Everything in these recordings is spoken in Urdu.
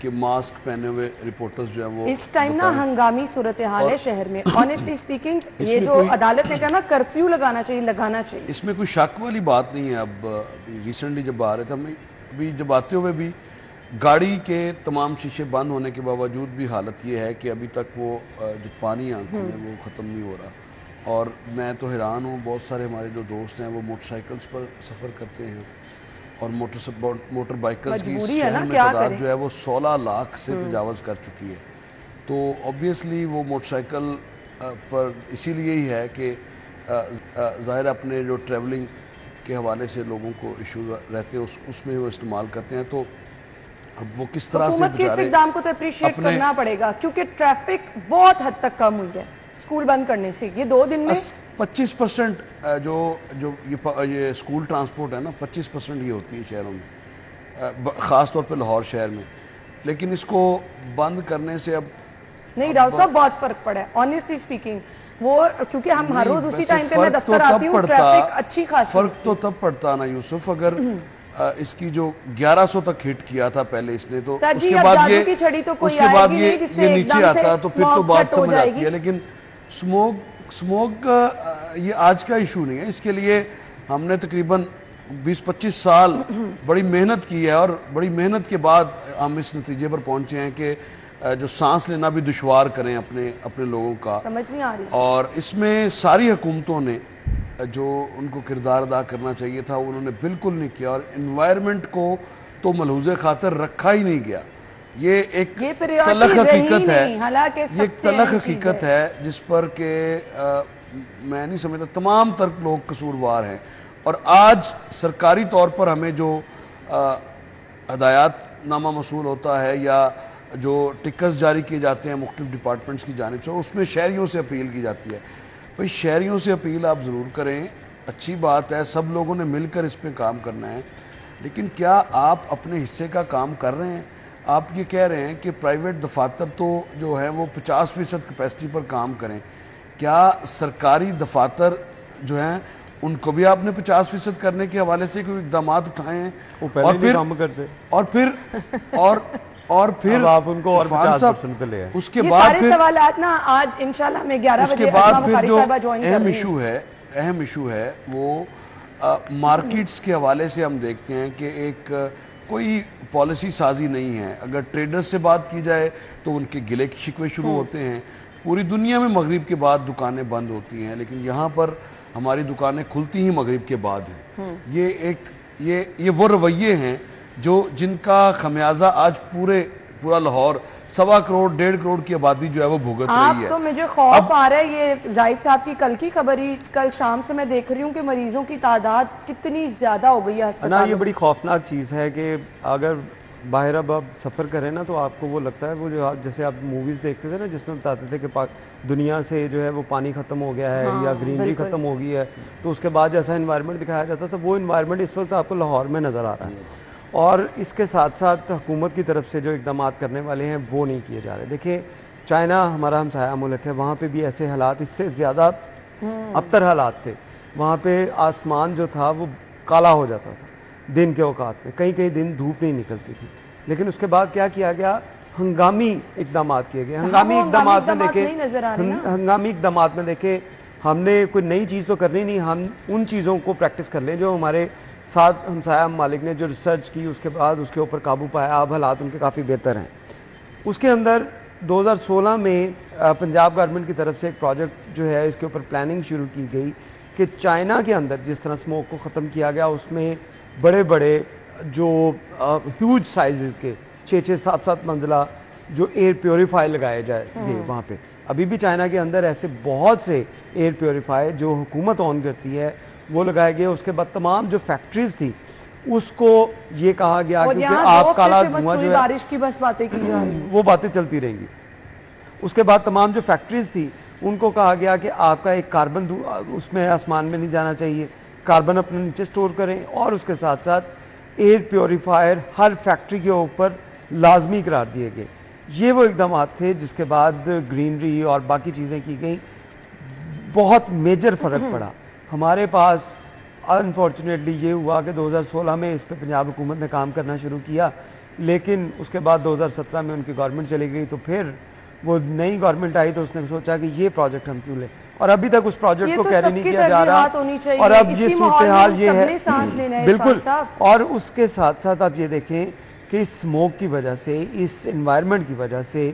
کہ ماسک پہنے ہوئے رپورٹرز جو ہیں وہ اس ٹائم نا ہنگامی صورتحال ہے شہر میں. آنیسٹلی اسپیکنگ یہ جو عدالت نے کہا نا کرفیو لگانا چاہیے. اس میں کوئی شک والی بات نہیں ہے. اب ریسنٹلی جب آ رہے تھے ہمیں ابھی جب آتے ہوئے بھی گاڑی کے تمام شیشے بند ہونے کے باوجود بھی حالت یہ ہے کہ ابھی تک وہ جو پانی آنکھوں میں وہ ختم نہیں ہو رہا. اور میں تو حیران ہوں, بہت سارے ہمارے جو دوست ہیں وہ موٹر سائیکلز پر سفر کرتے ہیں اور موٹر بائیکرز کی شہر میں تعداد جو ہے وہ 16 لاکھ سے تجاوز کر چکی ہے. تو اوبیسلی وہ موٹر سائیکل پر اسی لیے ہی ہے کہ ظاہر اپنے جو ٹریولنگ کے حوالے سے لوگوں کو ایشو رہتے ہیں اس میں وہ استعمال کرتے ہیں. تو اب وہ کس طرح سے حکومت کے اس اقدام کو تو اپریشیٹ کرنا پڑے گا کیونکہ ٹریفک بہت حد تک کم ہوئی ہے اسکول بند کرنے سے. یہ 2 دن میں 25% جو یہ اسکول ٹرانسپورٹ ہے نا 25% یہ ہوتی ہے شہروں میں, خاص طور پہ لاہور شہر میں. لیکن اس کو بند کرنے سے اب نہیں راؤ صاحب بہت فرق پڑا ہے آنیسٹلی اسپیکنگ. وہ کیونکہ ہم ہر روز اسی ٹائم پہ میں دفتر آتی ہوں, ٹریفک اچھی خاصی. فرق تو تب پڑتا نا یوسف اگر اس کی جو 1100 تک ہٹ کیا تھا پہلے اس نے, تو اس کے بعد یہ نیچے آتا تو پھر تو بات سمجھ آتی ہے. لیکن سموک یہ آج کا ایشو نہیں ہے. اس کے لیے ہم نے تقریباً 20-25 سال بڑی محنت کی ہے اور بڑی محنت کے بعد ہم اس نتیجے پر پہنچے ہیں کہ جو سانس لینا بھی دشوار کریں اپنے لوگوں کا. سمجھ نہیں آ رہی. اور اس میں ساری حکومتوں نے جو ان کو کردار ادا کرنا چاہیے تھا انہوں نے بالکل نہیں کیا, اور انوائرمنٹ کو تو ملحوظ خاطر رکھا ہی نہیں گیا. یہ ایک تلخ حقیقت ہے, یہ ایک تلخ حقیقت ہے جس پر کہ میں نہیں سمجھتا تمام تر لوگ قصوروار ہیں. اور آج سرکاری طور پر ہمیں جو ہدایات نامہ موصول ہوتا ہے یا جو ٹکٹس جاری کیے جاتے ہیں مختلف ڈپارٹمنٹس کی جانب سے, اس میں شہریوں سے اپیل کی جاتی ہے. بھئی شہریوں سے اپیل آپ ضرور کریں, اچھی بات ہے, سب لوگوں نے مل کر اس پہ کام کرنا ہے. لیکن کیا آپ اپنے حصے کا کام کر رہے ہیں؟ آپ یہ کہہ رہے ہیں کہ پرائیویٹ دفاتر تو جو ہیں وہ 50% کیپیسٹی پر کام کریں. کیا سرکاری دفاتر جو ہیں ان کو بھی آپ نے 50% کرنے کے حوالے سے کوئی اقدامات اٹھائے ہیں؟ وہ پہلے بھی کام کرتے اور پھر آپ ان کو اور 50% پہ لے آئے. اس کے بعد سارے سوالات نا آج انشاءاللہ میں 11 بجے اس کے بعد پھر جو اہم ایشو ہے وہ مارکیٹس کے حوالے سے ہم دیکھتے ہیں کہ ایک کوئی پالیسی سازی نہیں ہے. اگر ٹریڈرز سے بات کی جائے تو ان کے گلے شکوے شروع ہوتے ہیں. پوری دنیا میں مغرب کے بعد دکانیں بند ہوتی ہیں, لیکن یہاں پر ہماری دکانیں کھلتی ہی مغرب کے بعد ہیں. یہ وہ رویے ہیں جن کا خمیازہ آج پورا لاہور 1.25 کروڑ 1.5 کروڑ کی آبادی جو ہے وہ بھگت رہی ہے. تو مجھے خوف آ رہا ہے, یہ زاہد صاحب کی کل کی خبر ہی کل شام سے میں دیکھ رہی ہوں کہ مریضوں کی تعداد کتنی زیادہ ہو گئی ہے ہسپتالوں. یہ بڑی خوفناک چیز ہے کہ اگر باہر اب آپ سفر کریں نا تو آپ کو وہ لگتا ہے وہ جو جیسے آپ موویز دیکھتے تھے نا جس میں بتاتے تھے کہ دنیا سے جو ہے وہ پانی ختم ہو گیا ہے یا گرینری ختم ہو گئی ہے, تو اس کے بعد جیسا انوائرمنٹ دکھایا جاتا تھا وہ انوائرمنٹ اس وقت آپ کو لاہور میں نظر آ رہا ہے. اور اس کے ساتھ ساتھ حکومت کی طرف سے جو اقدامات کرنے والے ہیں وہ نہیں کیے جا رہے. دیکھیں چائنا ہمارا ہمسایہ ملک ہے, وہاں پہ بھی ایسے حالات اس سے زیادہ ابتر حالات تھے. وہاں پہ آسمان جو تھا وہ کالا ہو جاتا تھا دن کے اوقات میں, کئی دن دھوپ نہیں نکلتی تھی. لیکن اس کے بعد کیا کیا گیا, ہنگامی اقدامات کیے گئے. ہنگامی اقدامات میں دیکھیں ہم نے کوئی نئی چیز تو کرنی نہیں, ہم ان چیزوں کو پریکٹس کر لیں جو ہمارے ساتھ ہمسایہ ممالک نے جو ریسرچ کی, اس کے بعد اس کے اوپر قابو پایا, اب حالات ان کے کافی بہتر ہیں. اس کے اندر 2016 میں پنجاب گورنمنٹ کی طرف سے ایک پروجیکٹ جو ہے اس کے اوپر پلاننگ شروع کی گئی کہ چائنا کے اندر جس طرح اسموک کو ختم کیا گیا اس میں بڑے جو ہیوج سائزز کے 6-7 منزلہ جو ایئر پیوریفائی لگائے جائے گے وہاں پہ. ابھی بھی چائنا کے اندر ایسے بہت سے ایئر پیوریفائی جو حکومت آن کرتی ہے وہ لگائے گئے. اس کے بعد تمام جو فیکٹریز تھی اس کو یہ کہا گیا کیونکہ آپ کالا دھواں جو ہے بارش کی بس باتیں کی جا رہی ہیں وہ باتیں چلتی رہیں گی. اس کے بعد تمام جو فیکٹریز تھی ان کو کہا گیا کہ آپ کا ایک کاربن اس میں آسمان میں نہیں جانا چاہیے, کاربن اپنے نیچے سٹور کریں. اور اس کے ساتھ ساتھ ایئر پیوریفائر ہر فیکٹری کے اوپر لازمی قرار دیے گئے. یہ وہ اقدامات تھے جس کے بعد گرینری اور باقی چیزیں کی گئیں. بہت میجر فرق پڑا. ہمارے پاس انفارچونیٹلی یہ ہوا کہ 2016 میں اس پہ پنجاب حکومت نے کام کرنا شروع کیا, لیکن اس کے بعد 2017 میں ان کی گورنمنٹ چلی گئی, تو پھر وہ نئی گورنمنٹ آئی تو اس نے سوچا کہ یہ پروجیکٹ ہم کیوں لیں, اور ابھی تک اس پروجیکٹ کو کیری نہیں کیا جا رہا. اور اب یہ صورتحال یہ ہے بالکل. اور اس کے ساتھ ساتھ آپ یہ دیکھیں کہ اس اسموک کی وجہ سے, اس انوائرمنٹ کی وجہ سے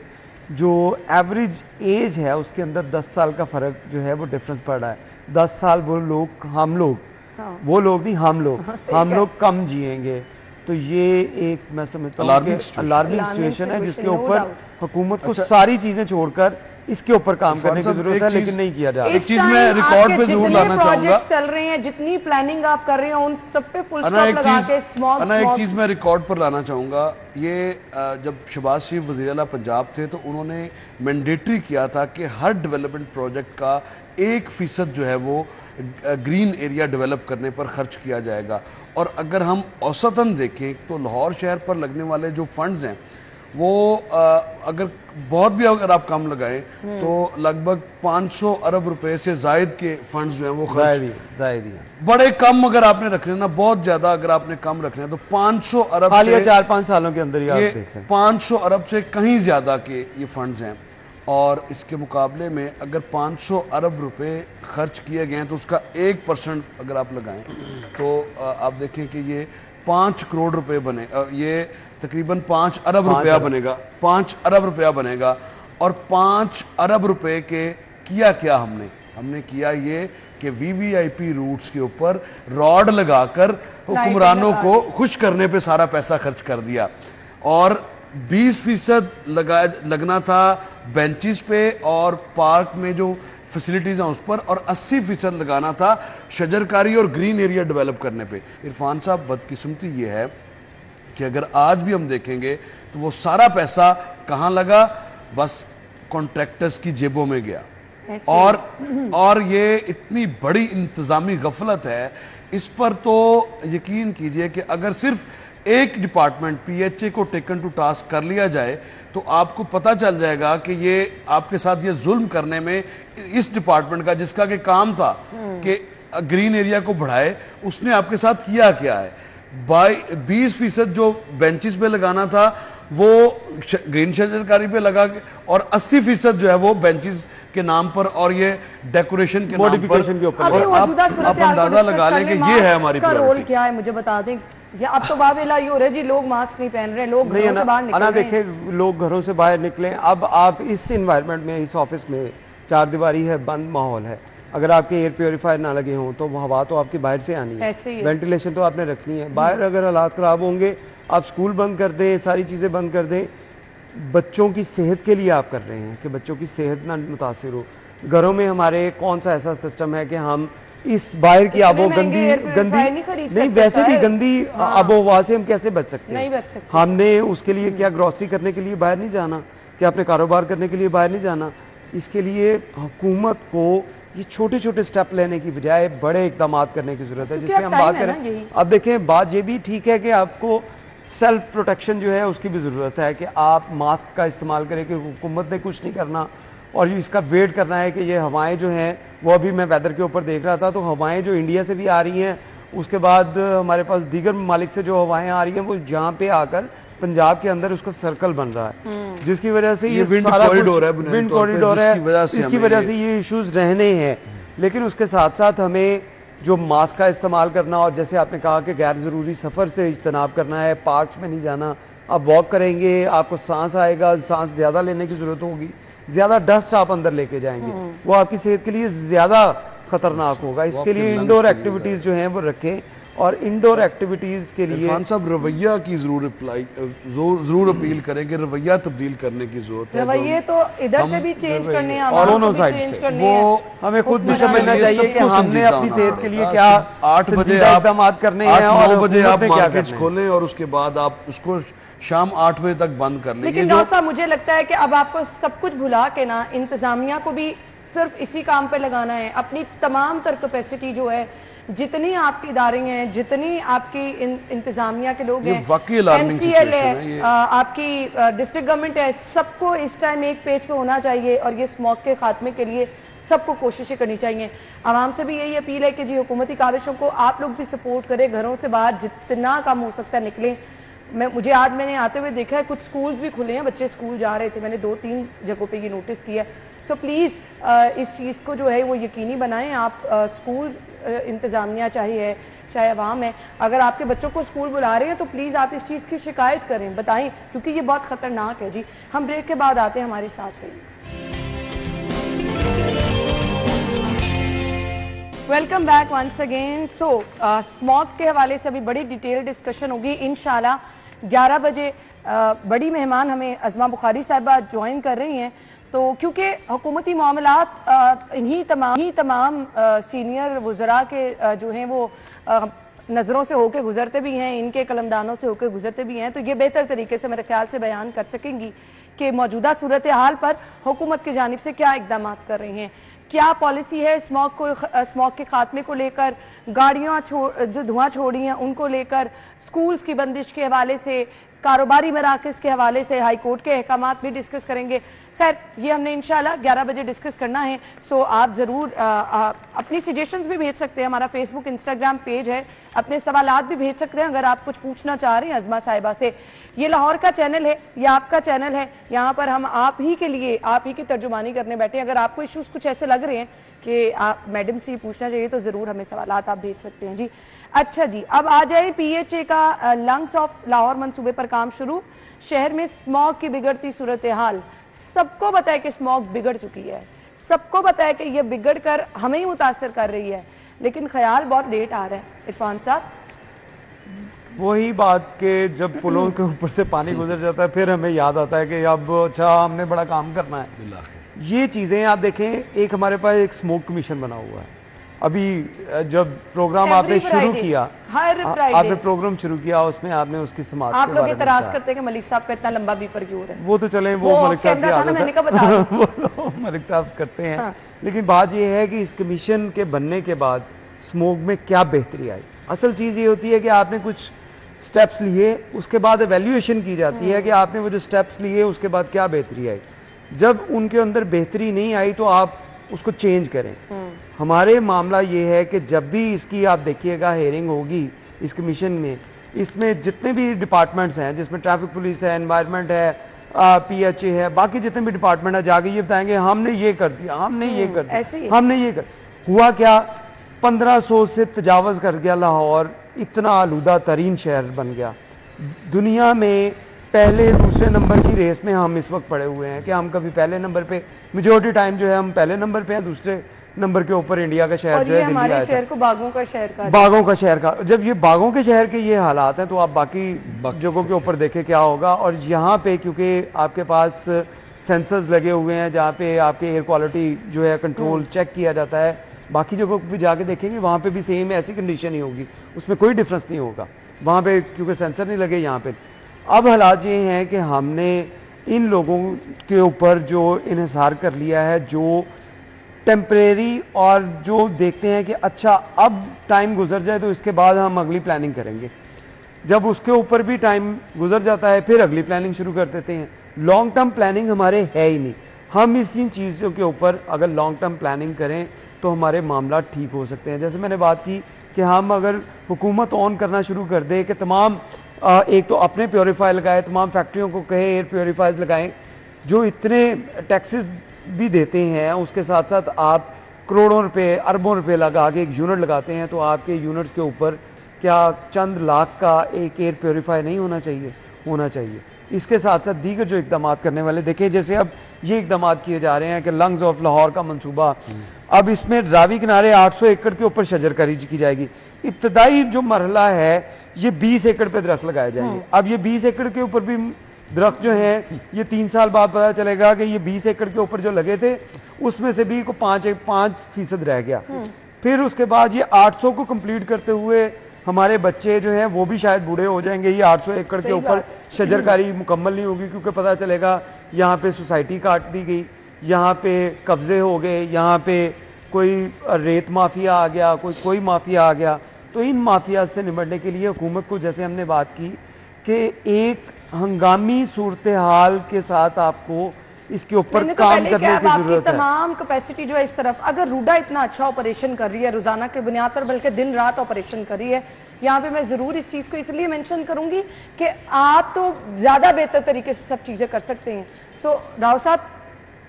جو ایوریج ایج ہے اس کے اندر 10 سال کا فرق جو ہے وہ ڈفرنس پڑ رہا ہے. 10 سال وہ لوگ, ہم لوگ, وہ لوگ نہیں, ہم لوگ کم جئیں گے. تو یہ ایک میں سمجھتا ہوں کہ الارمنگ سچویشن ہے جس کے اوپر حکومت کو ساری چیزیں چھوڑ کر اس کے اوپر کام کرنے کی ضرورت ہے, لیکن نہیں کیا جا رہا. ایک چیز میں ریکارڈ پہ ضرور لانا چاہوں گا, چل رہے ہیں جتنی پلاننگ آپ کر رہے ہیں ان سب پہ فل سٹاپ لگا کے اسموک. ایک چیز میں ریکارڈ پر لانا چاہوں گا, یہ جب شہباز شریف وزیر اعلیٰ پنجاب تھے تو انہوں نے مینڈیٹری کیا تھا کہ ہر ڈیولپمنٹ پروجیکٹ کا 1% جو ہے وہ گرین ایریا ڈیولپ کرنے پر خرچ کیا جائے گا. اور اگر ہم اوسطاً دیکھیں تو لاہور شہر پر لگنے والے جو فنڈز ہیں وہ اگر بہت بھی اگر آپ کم لگائیں تو لگ بھگ 500 ارب روپے سے زائد کے فنڈز جو ہیں وہ خرچ بڑے کم اگر آپ نے رکھنے نا, بہت زیادہ اگر آپ نے کم رکھنے ہیں تو 500 ارب سے 4-5 سالوں کے اندر یہ 500 ارب سے کہیں زیادہ کے یہ فنڈز ہیں. اور اس کے مقابلے میں اگر 500 ارب روپے خرچ کیے گئے ہیں تو اس کا 1% اگر آپ لگائیں تو آپ دیکھیں کہ یہ 5 کروڑ روپے بنے, یہ تقریباً 5 ارب روپیہ بنے گا, 5 ارب روپیہ بنے گا. اور 5 ارب روپے کے کیا ہم نے کیا یہ کہ VVIP روٹس کے اوپر راڈ لگا کر حکمرانوں کو خوش کرنے پہ سارا پیسہ خرچ کر دیا. اور 20% لگنا تھا بینچز پہ اور پارک میں جو فیسلٹیز ہیں اس پر, اور 80% لگانا تھا شجرکاری اور گرین ایریا ڈیولپ کرنے پہ. عرفان صاحب, بدقسمتی یہ ہے کہ اگر آج بھی ہم دیکھیں گے تو وہ سارا پیسہ کہاں لگا, بس کانٹریکٹرز کی جیبوں میں گیا. اور یہ اتنی بڑی انتظامی غفلت ہے, اس پر تو یقین کیجئے کہ اگر صرف ایک ڈپارٹمنٹ PHA کو ٹیکن ٹو ٹاسک کر لیا جائے تو آپ کو پتہ چل جائے گا کہ یہ آپ کے ساتھ یہ ظلم کرنے میں اس ڈپارٹمنٹ کا, جس کا کہ کام تھا کہ گرین ایریا کو بڑھائے, اس نے آپ کے ساتھ کیا ہے. 20% جو بینچز پہ لگانا تھا وہ گرین شجرکاری پہ لگا کے, اور 80% جو ہے وہ بینچز کے نام پر اور یہ ڈیکوریشن کے نام پر. آپ اندازہ لگا لیں کہ یہ ہے ہماری رول کیا ہے, مجھے بتا دیں. یا اب تو باب الہی ہو رہا ہے جی, لوگ ماسک نہیں پہن رہے, لوگ گھروں سے باہر نکل رہے ہیں. دیکھیں لوگ گھروں سے باہر نکلیں. اب آپ اس انوائرمنٹ میں, اس آفس میں 4 دیواری ہے, بند ماحول ہے, اگر آپ کے ایئر پیوریفائر نہ لگے ہوں تو ہوا تو آپ کی باہر سے آنی ہے, وینٹیلیشن تو آپ نے رکھنی ہے. باہر اگر حالات خراب ہوں گے, آپ سکول بند کر دیں, ساری چیزیں بند کر دیں. بچوں کی صحت کے لیے آپ کر رہے ہیں کہ بچوں کی صحت نہ متاثر ہو. گھروں میں ہمارے کون سا ایسا سسٹم ہے کہ ہم اس باہر کی آب و گندی نہیں, ویسے بھی گندی آب و ہوا سے ہم کیسے بچ سکتے ہیں؟ ہم نے اس کے لیے کیا گروسری کرنے کے لیے باہر نہیں جانا, کیا اپنے کاروبار کرنے کے لیے باہر نہیں جانا. اس کے لیے حکومت کو یہ چھوٹے چھوٹے سٹیپ لینے کی بجائے بڑے اقدامات کرنے کی ضرورت ہے, جس میں ہم بات کریں. اب دیکھیں بات یہ بھی ٹھیک ہے کہ آپ کو سیلف پروٹیکشن جو ہے اس کی بھی ضرورت ہے کہ آپ ماسک کا استعمال کریں, کہ حکومت نے کچھ نہیں کرنا اور اس کا ویٹ کرنا ہے کہ یہ ہوائیں جو ہیں وہ, ابھی میں ویدر کے اوپر دیکھ رہا تھا تو ہوائیں جو انڈیا سے بھی آ رہی ہیں, اس کے بعد ہمارے پاس دیگر ممالک سے جو ہوائیں آ رہی ہیں وہ جہاں پہ آ کر پنجاب کے اندر اس کا سرکل بن رہا ہے, جس کی وجہ سے یہ سارا ونڈ کوریڈور ہے, اس کی وجہ سے یہ ایشوز رہنے ہیں. لیکن اس کے ساتھ ساتھ ہمیں جو ماسک کا استعمال کرنا, اور جیسے آپ نے کہا کہ غیر ضروری سفر سے اجتناب کرنا ہے, پارکس میں نہیں جانا. آپ واک کریں گے, آپ کو سانس آئے گا, سانس زیادہ لینے کی ضرورت ہوگی, زیادہ ڈسٹ آپ اندر لے کے جائیں گے, وہ آپ کی صحت کے لیے زیادہ خطرناک ہوگا. اس کے لیے انڈور ایکٹیویٹیز جو ہیں وہ رکھیں, اور انڈور ایکٹیویٹیز کے لیے عرفان صاحب رویہ کی ضرور اپیل کریں کہ رویہ تبدیل کرنے کی ضرورت ہے. رویے تو ادھر سے بھی چینج کرنے ہیں, دونوں سائڈ سے. وہ ہمیں خود بھی سمجھنا چاہیے کہ ہم نے اپنی صحت کے لیے کیا 8 بجے اقدامات کرنے ہیں, اور 9 بجے آپ مارکیٹس کھولیں اور اس کے بعد آپ اس کو شام 8 بجے تک بند کر لیں. لیکن ڈاکٹر صاحب مجھے لگتا ہے کہ اب آپ کو سب کچھ بھلا کے نا انتظامیہ کو بھی صرف اسی کام پہ لگانا ہے. اپنی تمام تر کیپیسٹی جو ہے, جتنی آپ کی ادارے ہیں, جتنی آپ کی انتظامیہ کے لوگ ہیں, MCL ہے, آپ کی ڈسٹرکٹ گورنمنٹ ہے, سب کو اس ٹائم ایک پیج پہ ہونا چاہیے, اور یہ اسموک کے خاتمے کے لیے سب کو کوششیں کرنی چاہیے. عوام سے بھی یہی اپیل ہے کہ جی حکومتی کاوشوں کو آپ لوگ بھی سپورٹ کریں, گھروں سے باہر جتنا کم ہو سکتا ہے نکلیں, مجھے آج میں نے آتے ہوئے دیکھا ہے کچھ سکولز بھی کھلے ہیں, بچے اسکول جا رہے تھے, میں نے 2-3 جگہوں پہ یہ نوٹس کیا ہے. سو پلیز اس چیز کو جو ہے وہ یقینی بنائیں. آپ اسکولز انتظامیہ چاہیے چاہے عوام ہے, اگر آپ کے بچوں کو اسکول بلا رہے ہیں تو پلیز آپ اس چیز کی شکایت کریں, بتائیں, کیونکہ یہ بہت خطرناک ہے. جی ہم بریک کے بعد آتے ہیں, ہمارے ساتھ رہیے. Welcome back once again. So smog کے حوالے سے ابھی بڑی ڈیٹیل ڈسکشن ہوگی انشاءاللہ. 11 بجے بڑی مہمان ہمیں عظمہ بخاری صاحبہ جوائن کر رہی ہیں, تو کیونکہ حکومتی معاملات انہی تمام سینئر وزراء کے جو ہیں وہ نظروں سے ہو کے گزرتے بھی ہیں, ان کے قلمدانوں سے ہو کے گزرتے بھی ہیں, تو یہ بہتر طریقے سے میرے خیال سے بیان کر سکیں گی کہ موجودہ صورتحال پر حکومت کی جانب سے کیا اقدامات کر رہی ہیں, کیا پالیسی ہے اسموگ کے خاتمے کو لے کر, گاڑیاں جو دھواں چھوڑی ہیں ان کو لے کر, سکولز کی بندش کے حوالے سے, کاروباری مراکز کے حوالے سے ہائی کورٹ کے احکامات بھی ڈسکس کریں گے. خیر یہ ہم نے انشاءاللہ 11 بجے ڈسکس کرنا ہے. سو آپ ضرور اپنی سجیشنز بھی بھیج سکتے ہیں, ہمارا فیس بک انسٹاگرام پیج ہے, اپنے سوالات بھی بھیج سکتے ہیں اگر آپ کچھ پوچھنا چاہ رہے ہیں عظمہ صاحبہ سے. یہ لاہور کا چینل ہے, یہ آپ کا چینل ہے, یہاں پر ہم آپ ہی کے لیے آپ ہی کی ترجمانی کرنے بیٹھے ہیں. اگر آپ کو ایشوز کچھ ایسے لگ رہے ہیں کہ آپ میڈم سے پوچھنا چاہیے تو ضرور ہمیں سوالات آپ بھیج سکتے ہیں. جی اچھا جی, اب آ جائے پی ایچ اے کا لنگس آف لاہور منصوبے پر کام شروع. شہر میں اسموگ کی بگڑتی صورتحال, سب کو پتہ ہے کہ اسموگ بگڑ چکی ہے, سب کو پتہ ہے کہ یہ بگڑ کر ہمیں ہی متاثر کر رہی ہے, لیکن خیال بہت لیٹ آ رہا ہے. عرفان صاحب وہی بات کہ جب پلوں کے اوپر سے پانی گزر جاتا ہے پھر ہمیں یاد آتا ہے کہ اب اچھا ہم نے بڑا کام کرنا ہے. یہ چیزیں آپ دیکھیں, ایک ہمارے پاس ایک اسموگ کمیشن بنا ہوا ہے. ابھی جب پروگرام آپ نے شروع کیا, آپ نے پروگرام شروع کیا, اس میں آپ نے اس کی سماعت آپ لوگ اعتراض کرتے ہیں کہ ملک صاحب کا اتنا لمبا بیپر کیوں ہو رہا ہے. وہ تو چلیں, وہ ملک صاحب کی عادت ہے, وہ ملک صاحب کرتے ہیں. لیکن بات یہ ہے کہ اس کمیشن کے بننے کے بعد اسموگ میں کیا بہتری آئی. اصل چیز یہ ہوتی ہے کہ آپ نے کچھ سٹیپس لیے, اس کے بعد ایویلیویشن کی جاتی ہے کہ آپ نے وہ جو سٹیپس لیے اس کے بعد کیا بہتری آئی. جب ان کے اندر بہتری نہیں آئی تو آپ اس کو چینج کریں. ہمارے معاملہ یہ ہے کہ جب بھی اس کی آپ دیکھیے گا ہیئرنگ ہوگی اس کمیشن میں, اس میں جتنے بھی ڈپارٹمنٹس ہیں, جس میں ٹریفک پولیس ہے, انوائرمنٹ ہے, پی ایچ اے ہے, باقی جتنے بھی ڈپارٹمنٹ ہیں, جا کے یہ بتائیں گے ہم نے یہ کر دیا, ہم نے یہ کر دیا, ہم نے یہ کر. ہوا کیا, 1500 سے تجاوز کر گیا لاہور, اتنا آلودہ ترین شہر بن گیا. دنیا میں پہلے دوسرے نمبر کی ریس میں ہم اس وقت پڑے ہوئے ہیں کہ ہم کبھی پہلے نمبر پہ, میجورٹی ٹائم جو ہے ہم پہلے نمبر پہ ہیں, دوسرے نمبر کے اوپر انڈیا کا شہر جو ہے دلی آیا شہر کو باغوں کا شہر کا, باغوں کا شہر کا. جب یہ باغوں کے شہر کے یہ حالات ہیں تو آپ باقی جگہوں کے اوپر دیکھیں کیا ہوگا. اور یہاں پہ کیونکہ آپ کے پاس سینسرز لگے ہوئے ہیں جہاں پہ آپ کے ایئر کوالٹی جو ہے کنٹرول چیک کیا جاتا ہے, باقی جگہوں پہ بھی جا کے دیکھیں گے وہاں پہ بھی سیم ایسی کنڈیشن ہی ہوگی, اس میں کوئی ڈفرنس نہیں ہوگا وہاں پہ کیونکہ سینسر نہیں لگے یہاں پہ. اب حالات یہ ہیں کہ ہم نے ان لوگوں کے اوپر جو انحصار کر لیا ہے, جو ٹیمپریری, اور جو دیکھتے ہیں کہ اچھا اب ٹائم گزر جائے تو اس کے بعد ہم اگلی پلاننگ کریں گے. جب اس کے اوپر بھی ٹائم گزر جاتا ہے پھر اگلی پلاننگ شروع کر دیتے ہیں. لانگ ٹرم پلاننگ ہمارے ہے ہی نہیں. ہم اس ان چیزوں کے اوپر اگر لانگ ٹرم پلاننگ کریں تو ہمارے معاملات ٹھیک ہو سکتے ہیں. جیسے میں نے بات کی کہ ہم اگر حکومت آن کرنا شروع کر دے کہ تمام ایک تو اپنے پیوریفائی لگائے, تمام فیکٹریوں کو کہے ایئر پیوریفائرز لگائیں, جو اتنے ٹیکسز بھی دیتے ہیں, اس کے ساتھ ساتھ آپ کروڑوں روپے اربوں روپے لگا کے ایک یونٹ لگاتے ہیں, تو آپ کے یونٹس کے اوپر کیا چند لاکھ کا ایک ایئر پیوریفائی نہیں ہونا چاہیے؟ ہونا چاہیے. اس کے ساتھ ساتھ دیگر جو اقدامات کرنے والے دیکھیں, جیسے اب یہ اقدامات کیے جا رہے ہیں کہ لنگز آف لاہور کا منصوبہ, اب اس میں راوی کنارے 800 ایکڑ کے اوپر شجرکاری کی جائے گی. ابتدائی جو مرحلہ ہے یہ 20 ایکڑ پہ درخت لگائے جائیں گے. اب یہ 20 ایکڑ کے اوپر بھی درخت جو ہیں یہ 3 سال بعد پتا چلے گا کہ یہ 20 ایکڑ کے اوپر جو لگے تھے اس میں سے بھی 5% رہ گیا. پھر اس کے بعد یہ 800 کو کمپلیٹ کرتے ہوئے ہمارے بچے جو ہیں وہ بھی شاید بوڑھے ہو جائیں گے. یہ 800 ایکڑ کے اوپر شجرکاری مکمل نہیں ہوگی, کیونکہ پتہ چلے گا یہاں پہ سوسائٹی کاٹ دی گئی, یہاں پہ قبضے ہو گئے, یہاں پہ کوئی ریت مافیا آ گیا, کوئی مافیا آ گیا. تو ان مافیات سے نمٹنے کے لیے حکومت کو, جیسے ہم نے بات کی کہ ایک ہنگامی صورتحال کے ساتھ آپ کو اس کے اوپر میں نے تو کام پہلے کرنے کہا کی آپ کی ضرورت ہے. تمام کیپیسٹی جو ہے اس طرف، اگر روڈا اتنا اچھا آپریشن کر رہی ہے روزانہ کے بنیاد پر، بلکہ دن رات آپریشن کر رہی ہے، یہاں پہ میں ضرور اس چیز کو اس لیے مینشن کروں گی کہ آپ تو زیادہ بہتر طریقے سے سب چیزیں کر سکتے ہیں. سو راؤ صاحب،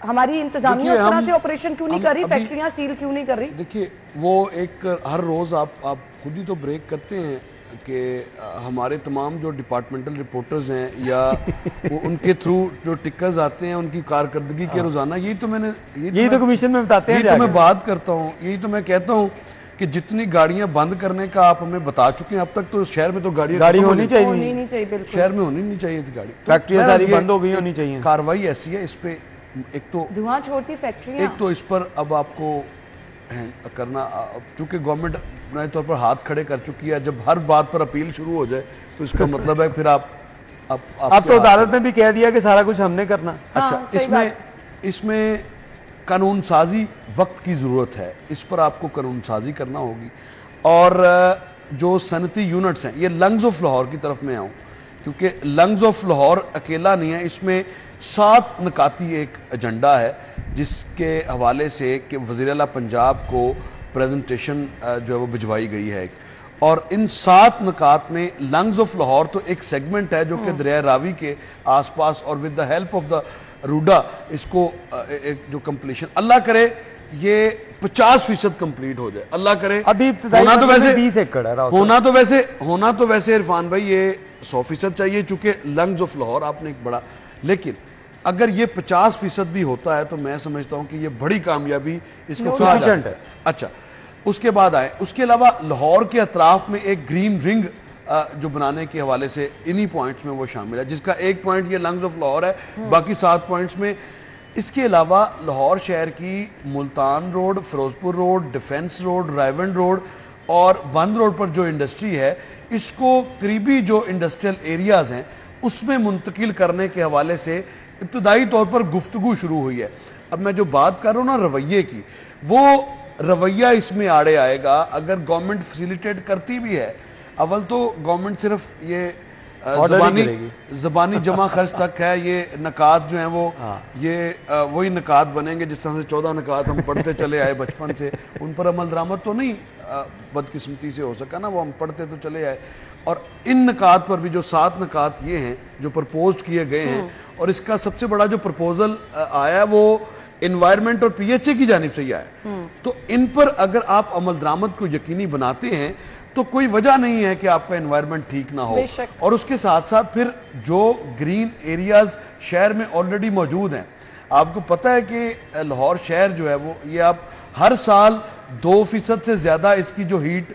ہماری انتظامیہ اس طرح سے آپریشن کیوں نہیں کر رہی، فیکٹریاں سیل کیوں نہیں کر رہی؟ دیکھیے وہ ایک ہر روز آپ خود ہی تو بریک کرتے ہیں کہ ہمارے تمام جو ڈپارٹمنٹل رپورٹرز ہیں یا وہ ان کے تھرو جو ٹکرز آتے ہیں ان کی کارکردگی کے روزانہ، یہی تو میں نے یہی تو کمیشن میں بتاتے ہیں، یہی تو میں بات کرتا ہوں، یہی تو میں کہتا ہوں کہ جتنی گاڑیاں بند کرنے کا آپ ہمیں بتا چکے ہیں اب تک، تو شہر میں تو گاڑی ہونی ہونی چاہیے، نہیں چاہیے، بالکل شہر میں ہونی نہیں چاہیے تھی گاڑی. فیکٹریاں ساری بند ہو گئی ہونی چاہیے. کاروائی ایسی ہے اس پہ، ایک تو دھواں چھوڑتی فیکٹریاں، ایک تو اس پر اب آپ کو کرنا، چونکہ گورنمنٹ بنائے طور پر ہاتھ کھڑے کر چکی ہے، جب ہر بات پر اپیل شروع ہو جائے تو اس کا مطلب ہے پھر اب تو عدالت نے بھی کہہ دیا کہ سارا کچھ ہم نے کرنا. اچھا، اس میں قانون سازی وقت کی ضرورت ہے، اس پر آپ کو قانون سازی کرنا ہوگی. اور جو صنعتی یونٹس ہیں، یہ لنگز آف لاہور کی طرف میں آؤں، کیونکہ لنگز آف لاہور اکیلا نہیں ہے، اس میں 7 نکاتی ایک ایجنڈا ہے جس کے حوالے سے کہ وزیر اعلیٰ پنجاب کو پریزنٹیشن جو ہے وہ بھجوائی گئی ہے. اور ان 7 نکات میں لنگز آف لاہور تو ایک سیگمنٹ ہے جو کہ دریائے راوی کے آس پاس، اور with the help of the RUDA اس کو جو کمپلیشن اللہ کرے یہ 50% کمپلیٹ ہو جائے، اللہ کرے. ابھی ہونا تو ویسے 20 ایکڑ ہے، ہونا تو ویسے عرفان بھائی یہ 100% چاہیے، چونکہ لنگز آف لاہور آپ نے ایک بڑا، لیکن اگر یہ 50% بھی ہوتا ہے تو میں سمجھتا ہوں کہ یہ بڑی کامیابی اس کو کہا جا سکتا ہے. اچھا، اس کے بعد آئے، اس کے علاوہ لاہور کے اطراف میں ایک گرین رنگ جو بنانے کے حوالے سے انہی پوائنٹس میں وہ شامل ہے، جس کا ایک پوائنٹ یہ لنگز آف لاہور ہے، باقی 7 پوائنٹس میں. اس کے علاوہ لاہور شہر کی Multan road, Ferozepur road, defence road, Raiwind road اور بند روڈ پر جو انڈسٹری ہے، اس کو قریبی جو انڈسٹریل ایریاز ہیں اس میں منتقل کرنے کے حوالے سے ابتدائی طور پر گفتگو شروع ہوئی ہے. اب میں جو بات کر رہا ہوں نا رویے کی، وہ رویہ اس میں آڑے آئے گا اگر گورنمنٹ فیسیلیٹیٹ کرتی بھی ہے. اول تو گورنمنٹ صرف یہ زبانی جمع خرچ تک ہے، یہ نکات جو ہیں وہ یہ وہی نکات بنیں گے جس طرح سے 14 نکات ہم پڑھتے چلے آئے بچپن سے، ان پر عمل درآمد تو نہیں بدقسمتی سے ہو سکا نا، وہ ہم پڑھتے تو چلے آئے. اور ان نکات پر بھی جو 7 نکات یہ ہیں جو پرپوز کیے گئے ہیں، اور اس کا سب سے بڑا جو پرپوزل آیا ہے وہ انوائرمنٹ اور پی ایچ اے کی جانب سے ہی آیا. تو ان پر اگر آپ عمل درآمد کو یقینی بناتے ہیں تو کوئی وجہ نہیں ہے کہ آپ کا انوائرمنٹ ٹھیک نہ ہو. اور اس کے ساتھ ساتھ پھر جو گرین ایریاز شہر میں آلریڈی موجود ہیں، آپ کو پتہ ہے کہ لاہور شہر جو ہے وہ یہ آپ ہر سال 2% سے زیادہ اس کی جو ہیٹ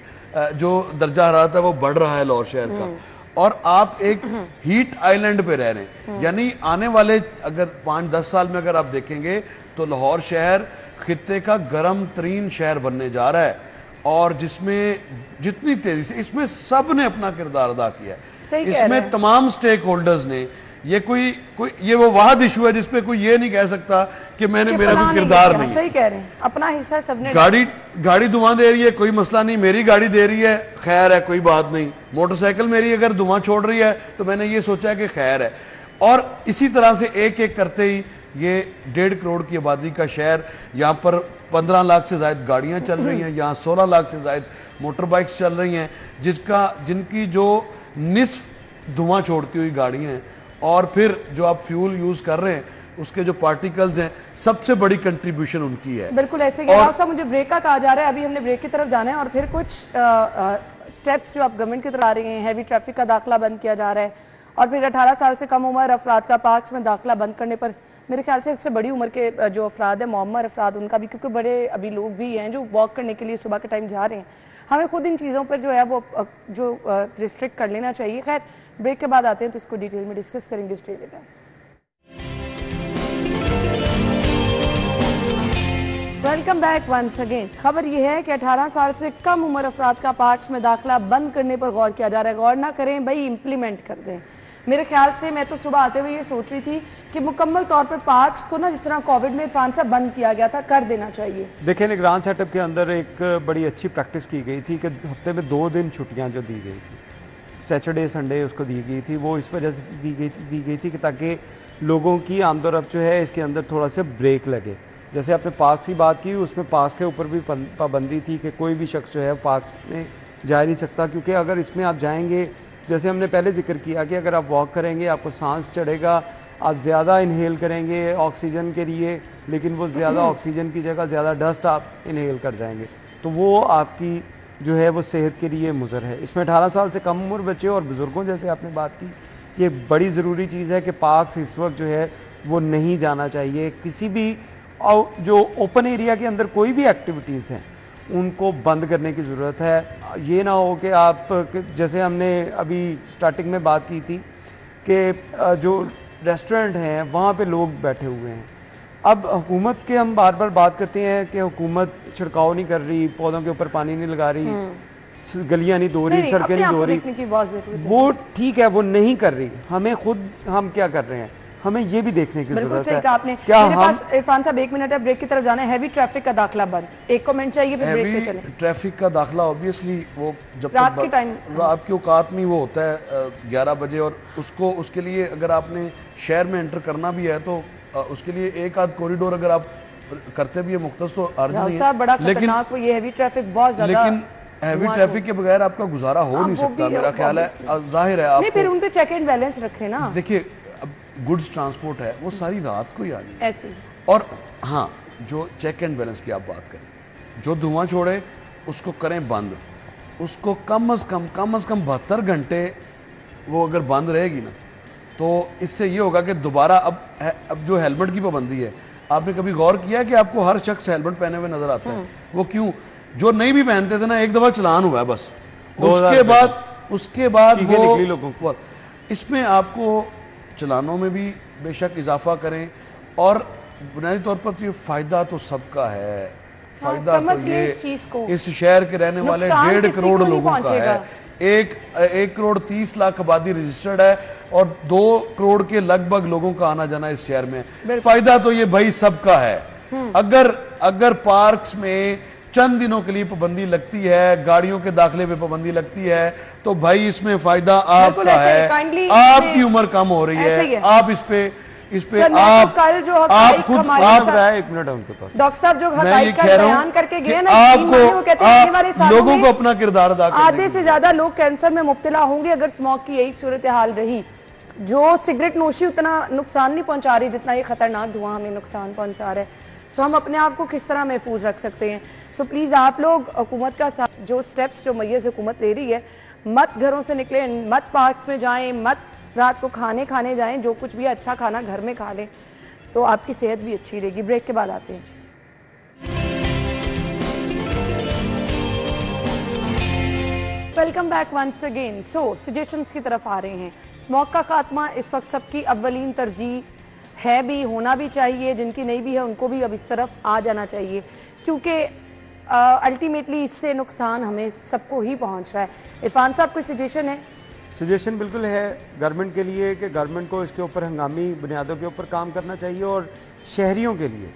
جو درجہ حرارت ہے وہ بڑھ رہا ہے لاہور شہر کا، اور آپ ایک ہیٹ آئی لینڈ پہ رہ رہے ہیں. یعنی آنے والے اگر 5-10 سال میں اگر آپ دیکھیں گے تو لاہور شہر خطے کا گرم ترین شہر بننے جا رہا ہے، اور جس میں جتنی تیزی سے اس میں سب نے اپنا کردار ادا کیا ہے، اس میں تمام سٹیک ہولڈرز نے. یہ وہ واحد ایشو ہے جس پہ کوئی یہ نہیں کہہ سکتا کہ میں نے میرا کوئی کردار نہیں. صحیح کہہ رہے ہیں، اپنا حصہ سب نے. گاڑی دھواں دے رہی ہے، کوئی مسئلہ نہیں، میری گاڑی دے رہی ہے، خیر ہے، کوئی بات نہیں. موٹر سائیکل میری اگر دھواں چھوڑ رہی ہے تو میں نے یہ سوچا کہ خیر ہے. اور اسی طرح سے ایک ایک کرتے ہی یہ 1.5 کروڑ کی آبادی کا شہر، یہاں پر 15 لاکھ سے زائد گاڑیاں چل رہی ہیں، یہاں 16 لاکھ سے زائد موٹر بائکس چل رہی ہیں، جن کی جو نصف دھواں چھوڑتی ہوئی گاڑیاں ہیں. اور پھر جو آپ فیول یوز کر رہے ہیں اس کے جو پارٹیکلز ہیں، سب سے بڑی کنٹریبیوشن ان کی ہے. بالکل ایسے کہ صاحب مجھے بریک کا کہا جا رہا ہے، ابھی ہم نے بریک کی طرف جانا ہے، اور پھر کچھ سٹیپس جو آپ گورنمنٹ کی طرف آ رہی ہیں. ہیوی ٹریفک کا داخلہ بند کیا جا رہا ہے، اور پھر 18 سال سے کم عمر افراد کا پارکس میں داخلہ بند کرنے پر میرے خیال سے اس سے بڑی عمر کے جو افراد ہیں، معمر افراد، ان کا بھی، کیونکہ بڑے ابھی لوگ بھی ہیں جو واک کرنے کے لیے صبح کے ٹائم جا رہے ہیں. ہمیں خود ان چیزوں پر جو ہے وہ جو ریسٹرکٹ کر لینا چاہیے. خیر بریک کے بعد آتے ہیں تو اس کو ڈیٹیل میں ڈسکس کریں گے. Stay with us. Welcome back once again. خبر یہ ہے کہ 18 سال سے کم عمر افراد کا پارکس میں داخلہ بند کرنے پر غور کیا جا رہا ہے. غور نہ کریں بھائی، امپلیمنٹ کر دیں. میرے خیال سے میں تو صبح آتے ہوئے یہ سوچ رہی تھی کہ مکمل طور پر پارکس کو نا جس طرح کووڈ میں عرفان صاحب بند کیا گیا تھا کر دینا چاہیے. دیکھیں نگران سیٹ اپ کے اندر ایک بڑی اچھی پریکٹس کی گئی تھی کہ ہفتے میں 2 دن چھٹیاں جو دی گئی تھی، سیٹرڈے سنڈے اس کو دی گئی تھی، وہ اس وجہ سے دی گئی تھی کہ تاکہ لوگوں کی آمد و رفت جو ہے اس کے اندر تھوڑا سا بریک لگے. جیسے آپ نے پارک کی بات کی, اس میں پارک کے اوپر بھی پابندی تھی کہ کوئی بھی شخص جو ہے پارک میں جا نہیں سکتا, کیونکہ اگر اس میں آپ جائیں گے, جیسے ہم نے پہلے ذکر کیا کہ اگر آپ واک کریں گے آپ کو سانس چڑھے گا, آپ زیادہ انہیل کریں گے آکسیجن کے لیے, لیکن وہ زیادہ آکسیجن کی جگہ زیادہ ڈسٹ آپ انہیل کر جائیں گے, تو وہ آپ کی جو ہے وہ صحت کے لیے مضر ہے. اس میں 18 سال سے کم عمر بچے اور بزرگوں جیسے آپ نے بات کی, یہ بڑی ضروری چیز ہے کہ پارکس اس وقت جو ہے وہ نہیں جانا چاہیے. کسی بھی جو اوپن ایریا کے اندر کوئی بھی ایکٹیویٹیز ہیں ان کو بند کرنے کی ضرورت ہے. یہ نہ ہو کہ آپ, جیسے ہم نے ابھی سٹارٹنگ میں بات کی تھی کہ جو ریسٹورنٹ ہیں وہاں پہ لوگ بیٹھے ہوئے ہیں. اب حکومت کے ہم بار بار بات کرتے ہیں کہ حکومت چھڑکاؤ نہیں کر رہی, پودوں کے اوپر پانی نہیں لگا رہی, گلیاں نہیں دھو رہی, سڑکیں نہیں دھو رہی, وہ ٹھیک ہے وہ نہیں کر رہی. ہمیں خود ہم کیا کر رہے ہیں, ہمیں یہ بھی دیکھنے کی ضرورت ہے. آپ نے میرے پاس عرفان صاحب 1 منٹ ہے, بریک کی طرف جانا ہے. ہیوی ٹریفک کا داخلہ بند, ایک کمنٹ چاہیے پھر بریک پہ چلیں. ٹریفک کا داخلہ اوبیسلی وہ جب رات کے ٹائم, رات کے اوقات میں وہ ہوتا ہے 11 بجے, اور اس کے لیے اگر آپ نے شہر میں انٹر کرنا بھی ہے تو اس کے لیے ایک آدھ کوریڈور اگر آپ کرتے بھی ہے مختص تو عرض نہیں ہے, بڑا خطرناک وہ یہ ہیوی ٹریفک بہت زیادہ, لیکن ہیوی ٹریفک کے بغیر آپ کا گزارا ہو نہیں سکتا میرا خیال ہے. ظاہر ہے آپ نہیں, پھر ان پہ چیک اینڈ بیلنس رکھیں نا. دیکھیے اب گڈز ٹرانسپورٹ ہے وہ ساری رات کو ہی آنی ہے ایسے, اور ہاں جو چیک اینڈ بیلنس کی آپ بات کریں, جو دھواں چھوڑے اس کو کریں بند, اس کو کم از کم 72 گھنٹے وہ اگر بند رہے گی نا تو اس سے یہ ہوگا کہ دوبارہ اب جو ہیلمٹ کی پابندی ہے, آپ نے کبھی غور کیا کہ آپ کو ہر شخص ہیلمٹ پہنے ہوئے نظر آتا ہے؟ وہ کیوں؟ جو نہیں بھی پہنتے تھے نا ایک دفعہ چلان ہوا ہے بس, اس کے بعد وہ اس میں آپ کو چلانوں میں بھی بے شک اضافہ کریں, اور بنیادی طور پر تو یہ فائدہ تو سب کا ہے. فائدہ تو یہ اس شہر کے رہنے والے 1.5 کروڑ لوگوں کا ہے. 1 کروڑ 30 لاکھ آبادی رجسٹرڈ ہے اور 2 کروڑ کے لگ بھگ لوگوں کا آنا جانا اس شہر میں. فائدہ تو یہ بھائی سب کا ہے. اگر پارکس میں چند دنوں کے لیے پابندی لگتی ہے, گاڑیوں کے داخلے پہ پابندی لگتی ہے, تو بھائی اس میں فائدہ آپ کا ہے. آپ کی عمر کم ہو رہی ہے, آپ اس پہ آپ خود ڈاکٹر صاحب جو حقائق کا بیان کر کے گئے نا, آپ لوگوں کو اپنا کردار ادا کریں. آدھے سے زیادہ لوگ کینسر میں مبتلا ہوں گے اگر اسموک کی یہی صورتحال رہی. جو سگریٹ نوشی اتنا نقصان نہیں پہنچا رہی جتنا یہ خطرناک دھواں ہمیں نقصان پہنچا رہا ہے. سو ہم اپنے آپ کو کس طرح محفوظ رکھ سکتے ہیں؟ سو پلیز آپ لوگ حکومت کا جو سٹیپس جو میز حکومت لے رہی ہے, مت گھروں سے نکلیں, مت پارکس میں جائیں, مت رات کو کھانے جائیں, جو کچھ بھی اچھا کھانا گھر میں کھا لیں تو آپ کی صحت بھی اچھی رہے گی. بریک کے بعد آتے ہیں جی. Welcome back once again. So suggestions کی طرف آ رہے ہیں. اسموک کا خاتمہ اس وقت سب کی اولین ترجیح ہے, بھی ہونا بھی چاہیے. جن کی نہیں بھی ہے ان کو بھی اب اس طرف آ جانا چاہیے, کیونکہ الٹیمیٹلی اس سے نقصان ہمیں سب کو ہی پہنچ رہا ہے. عرفان صاحب کوئی سجیشن ہے؟ سجیشن بالکل ہے گورنمنٹ کے لیے کہ گورنمنٹ کو اس کے اوپر ہنگامی بنیادوں کے اوپر کام کرنا چاہیے, اور شہریوں کے لیے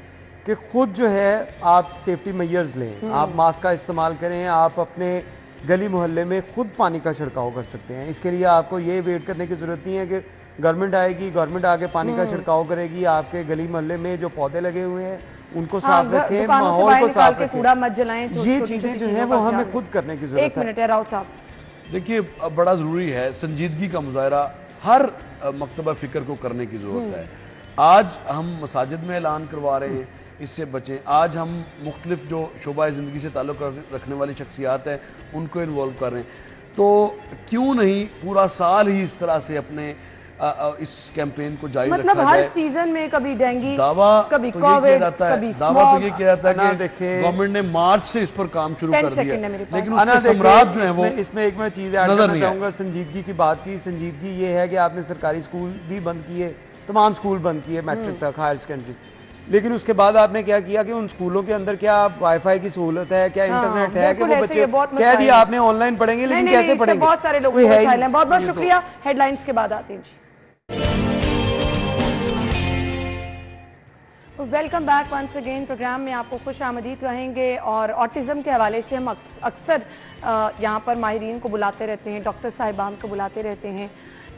کہ خود جو ہے آپ سیفٹی میئرز لیں, آپ ماسک کا استعمال کریں, آپ اپنے گلی محلے میں خود پانی کا چھڑکاؤ کر سکتے ہیں. اس کے لیے آپ کو یہ ویٹ کرنے کی ضرورت نہیں ہے کہ گورنمنٹ آئے گی, گورنمنٹ آگے پانی کا چھڑکاؤ کرے گی. آپ کے گلی محلے میں جو پودے لگے ہوئے ہیں ان کو صاف رکھیں, ماحول کو صاف رکھیں. یہ چیزیں جو ہیں وہ ہمیں خود کرنے کی ضرورت ہے. ایک منٹ ہے راؤ صاحب. دیکھیے بڑا ضروری ہے, سنجیدگی کا مظاہرہ ہر مکتبہ فکر کو کرنے کی ضرورت ہے. آج ہم مساجد میں اعلان کروا رہے ہیں اس سے بچیں, آج ہم مختلف جو شعبہ زندگی سے تعلق رکھنے والی شخصیات ہیں ان کو انوالو کر رہے ہیں, تو کیوں نہیں پورا سال ہی اس طرح سے اپنے اس کیمپین کو جاری رکھا جائے. مطلب ہر سیزن میں کبھی ڈینگی, کبھی کووڈ, کبھی دعویٰ تو یہ کیا جاتا ہے کہ گورنمنٹ نے مارچ سے اس پر کام شروع کر دیا, لیکن اس کے ثمرات جو ہیں وہ اس میں ایک میں چیز ایڈ کرنا چاہوں گا. سنجیدگی کی بات کی, سنجیدگی یہ ہے کہ آپ نے سرکاری اسکول بھی بند کیے, تمام اسکول بند کیے میٹرک تک, ہائر سیکنڈری, لیکن اس کے بعد آپ نے کیا کیا کہ ان اسکولوں کے اندر کیا وائی فائی کی سہولت ہے, کیا انٹرنیٹ ہے, کہ وہ بچے کہہ دیا آپ نے آن لائن پڑھیں گے, لیکن کیسے پڑھیں گے؟ بہت سارے لوگ مسائل ہیں. بہت بہت شکریہ. ہیڈ لائنز کے بعد آتے ہیں جی. Welcome back once again. Programme میں آپ کو خوش آمدید کہیں گے, اور آٹزم کے حوالے سے ہم اکثر یہاں پر ماہرین کو بلاتے رہتے ہیں, ڈاکٹر صاحبان کو بلاتے رہتے ہیں,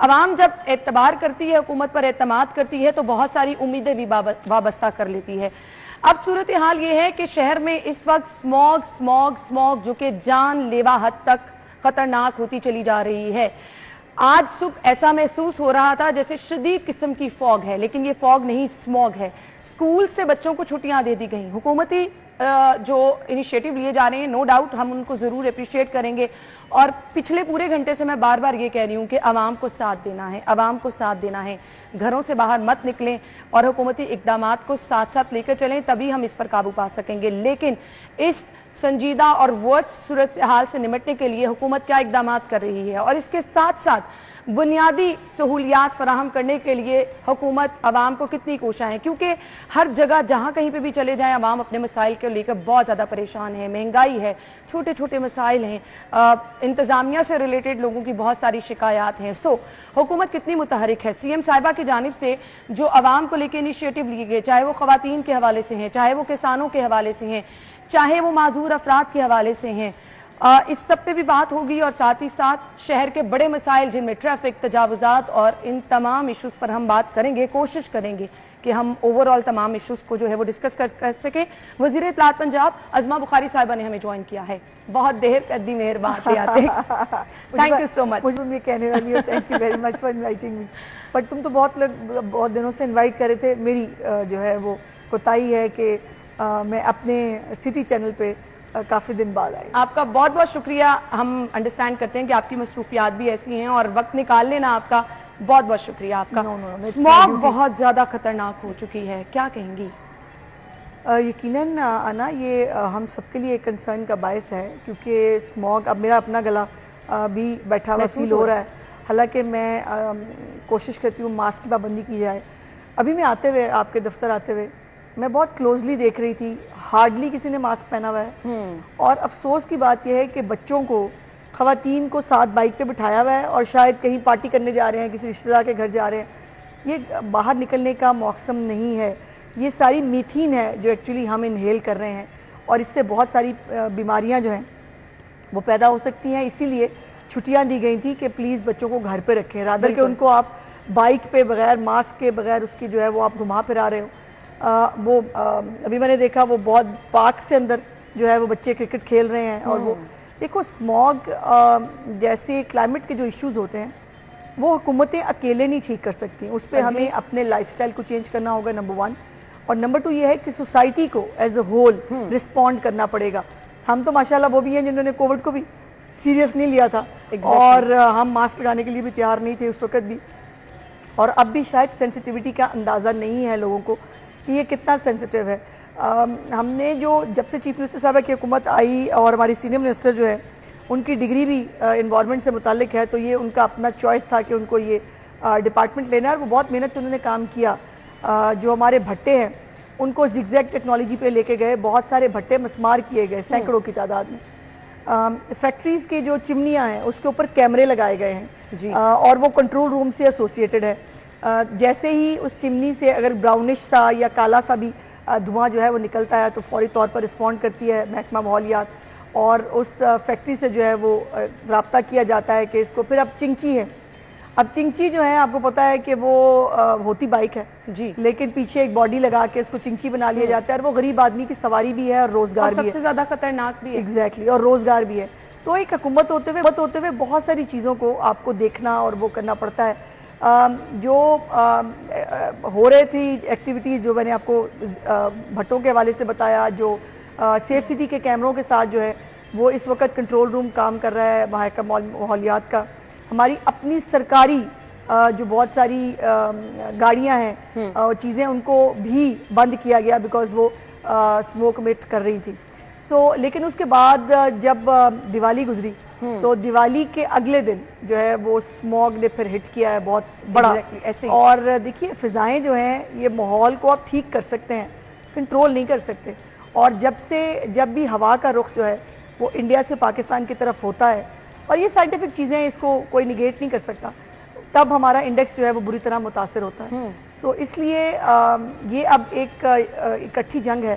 عوام جب اعتبار کرتی ہے, حکومت پر اعتماد کرتی ہے, تو بہت ساری امیدیں بھی وابستہ کر لیتی ہے. اب صورتحال یہ ہے کہ شہر میں اس وقت سموگ جو کہ جان لیوا حد تک خطرناک ہوتی چلی جا رہی ہے. آج صبح ایسا محسوس ہو رہا تھا جیسے شدید قسم کی فوگ ہے, لیکن یہ فوگ نہیں, سموگ ہے. اسکول سے بچوں کو چھٹیاں دے دی گئیں. حکومتی جو انیشیٹو لیے جا رہے ہیں, نو ڈاؤٹ ہم ان کو ضرور اپریشیٹ کریں گے, اور پچھلے پورے گھنٹے سے میں بار بار یہ کہہ رہی ہوں کہ عوام کو ساتھ دینا ہے, عوام کو ساتھ دینا ہے. گھروں سے باہر مت نکلیں اور حکومتی اقدامات کو ساتھ ساتھ لے کر چلیں, تبھی ہم اس پر قابو پا سکیں گے. لیکن اس سنجیدہ اور ورسٹ صورتحال سے نمٹنے کے لیے حکومت کیا اقدامات کر رہی ہے, اور اس کے ساتھ ساتھ بنیادی سہولیات فراہم کرنے کے لیے حکومت عوام کو کتنی کوشاں ہیں, کیونکہ ہر جگہ جہاں کہیں پہ بھی چلے جائیں عوام اپنے مسائل کو لے کر بہت زیادہ پریشان ہے. مہنگائی ہے, چھوٹے چھوٹے مسائل ہیں, انتظامیہ سے ریلیٹڈ لوگوں کی بہت ساری شکایات ہیں. حکومت کتنی متحرک ہے. سی ایم صاحبہ کی جانب سے جو عوام کو لے کے انیشیٹو لیے گئے, چاہے وہ خواتین کے حوالے سے ہیں, چاہے وہ کسانوں کے حوالے سے ہیں, چاہے وہ معذور افراد کے حوالے سے ہیں, اس سب پہ بھی بات ہوگی, اور ساتھ ہی ساتھ شہر کے بڑے مسائل جن میں ٹریفک, تجاوزات اور ان تمام ایشوز پر ہم بات کریں گے. کوشش کریں گے کہ ہم اوورآل تمام ایشوز کو جو ہے وہ ڈسکس کر سکیں. وزیر اطلاعات پنجاب عظمہ بخاری صاحبہ نے ہمیں جوائن کیا ہے. بہت دیر کر دی, مہربان آتے. تھینک یو سو مچ. مجھے یہ کہنے والی ہوں, thank you very much for inviting me. But تم تو بہت دنوں سے انوائٹ کر رہے تھے. میری جو ہے وہ کوتاہی ہے کہ میں اپنے سٹی چینل پہ کافی دن بعد آئی. آپ کا بہت بہت شکریہ. ہم انڈرسٹینڈ کرتے ہیں کہ آپ کی مصروفیات بھی ایسی ہیں, اور وقت نکال لینا آپ کا بہت بہت شکریہ آپ کا. سموگ بہت زیادہ خطرناک ہو چکی ہے, کیا کہیں گی؟ یقیناً انا, یہ ہم سب کے لیے ایک کنسرن کا باعث ہے, کیونکہ سموگ, اب میرا اپنا گلا بھی بیٹھا ہوا فیل ہو رہا ہے. حالانکہ میں کوشش کرتی ہوں ماسک کی پابندی کی جائے. ابھی میں آتے ہوئے, آپ کے دفتر آتے ہوئے, میں بہت کلوزلی دیکھ رہی تھی, ہارڈلی کسی نے ماسک پہنا ہوا ہے. اور افسوس کی بات یہ ہے کہ بچوں کو, خواتین کو ساتھ بائک پہ بٹھایا ہوا ہے, اور شاید کہیں پارٹی کرنے جا رہے ہیں, کسی رشتہ دار کے گھر جا رہے ہیں. یہ باہر نکلنے کا موسم نہیں ہے. یہ ساری میتھین ہے جو ایکچولی ہم انہیل کر رہے ہیں, اور اس سے بہت ساری بیماریاں جو ہیں وہ پیدا ہو سکتی ہیں. اسی لیے چھٹیاں دی گئی تھی کہ پلیز بچوں کو گھر پہ رکھیں, رادر کہ ان کو آپ بائک پہ بغیر ماسک کے, بغیر اس کی جو ہے وہ آپ گھما پھرا رہے ہو. وہ ابھی میں نے دیکھا وہ بہت پارکس کے اندر جو ہے وہ بچے کرکٹ کھیل رہے ہیں. اور وہ دیکھو, سموگ جیسے کلائمیٹ کے جو ایشوز ہوتے ہیں وہ حکومتیں اکیلے نہیں ٹھیک کر سکتی. اس پہ ہمیں اپنے لائف سٹائل کو چینج کرنا ہوگا, نمبر 1. اور نمبر 2 یہ ہے کہ سوسائٹی کو ایز اے ہول رسپونڈ کرنا پڑے گا. ہم تو ماشاءاللہ وہ بھی ہیں جنہوں نے کووڈ کو بھی سیریس نہیں لیا تھا, اور ہم ماسک لگانے کے لیے بھی تیار نہیں تھے اس وقت بھی, اور اب بھی شاید سینسٹیوٹی کا اندازہ نہیں ہے لوگوں کو کہ یہ کتنا سینسٹیو ہے. ہم نے جو جب سے چیف منسٹر صاحبہ کی حکومت آئی, اور ہماری سینئر منسٹر جو ہے ان کی ڈگری بھی انوائرمنٹ سے متعلق ہے, تو یہ ان کا اپنا چوائس تھا کہ ان کو یہ ڈپارٹمنٹ لینا ہے, اور وہ بہت محنت سے انہوں نے کام کیا. جو ہمارے بھٹے ہیں ان کو زگزیگ ٹیکنالوجی پہ لے کے گئے, بہت سارے بھٹے مسمار کیے گئے سینکڑوں کی تعداد میں. فیکٹریز کی جو چمنیاں ہیں اس کے اوپر کیمرے لگائے گئے ہیں, اور وہ کنٹرول روم سے ایسوسیٹڈ ہے. جیسے ہی اس چمنی سے اگر براؤنش سا یا کالا سا بھی دھواں جو ہے وہ نکلتا ہے تو فوری طور پر رسپونڈ کرتی ہے محکمہ ماحولیات, اور اس فیکٹری سے جو ہے وہ رابطہ کیا جاتا ہے کہ اس کو. پھر اب چنگچی ہے, اب چنگچی جو ہے آپ کو پتا ہے کہ وہ ہوتی بائک ہے, لیکن پیچھے ایک باڈی لگا کے اس کو چنگچی بنا لیا جاتا ہے, اور وہ غریب آدمی کی سواری بھی ہے اور روزگار بھی ہے, سب سے زیادہ خطرناک بھی ہے. ایگزیکٹلی, اور روزگار بھی ہے. تو ایک حکومت ہوتے ہوئے بہت ساری چیزوں کو آپ کو دیکھنا اور وہ کرنا پڑتا ہے. جو ہو رہے تھی ایکٹیویٹیز جو میں نے آپ کو بھٹوں کے حوالے سے بتایا, جو سیف سٹی کے کیمروں کے ساتھ جو ہے وہ اس وقت کنٹرول روم کام کر رہا ہے محکمہ ماحولیات کا. ہماری اپنی سرکاری جو بہت ساری گاڑیاں ہیں چیزیں, ان کو بھی بند کیا گیا بیکاز وہ اسموک امیٹ کر رہی تھی. لیکن اس کے بعد جب دیوالی گزری تو دیوالی کے اگلے دن جو ہے وہ اسموگ نے پھر ہٹ کیا ہے بہت بڑا. اور دیکھیے فضائیں جو ہیں یہ ماحول کو آپ ٹھیک کر سکتے ہیں, کنٹرول نہیں کر سکتے. اور جب بھی ہوا کا رخ جو ہے وہ انڈیا سے پاکستان کی طرف ہوتا ہے, اور یہ سائنٹیفک چیزیں ہیں, اس کو کوئی نگیٹ نہیں کر سکتا, تب ہمارا انڈیکس جو ہے وہ بری طرح متاثر ہوتا ہے. اس لیے یہ اب ایک اکٹھی جنگ ہے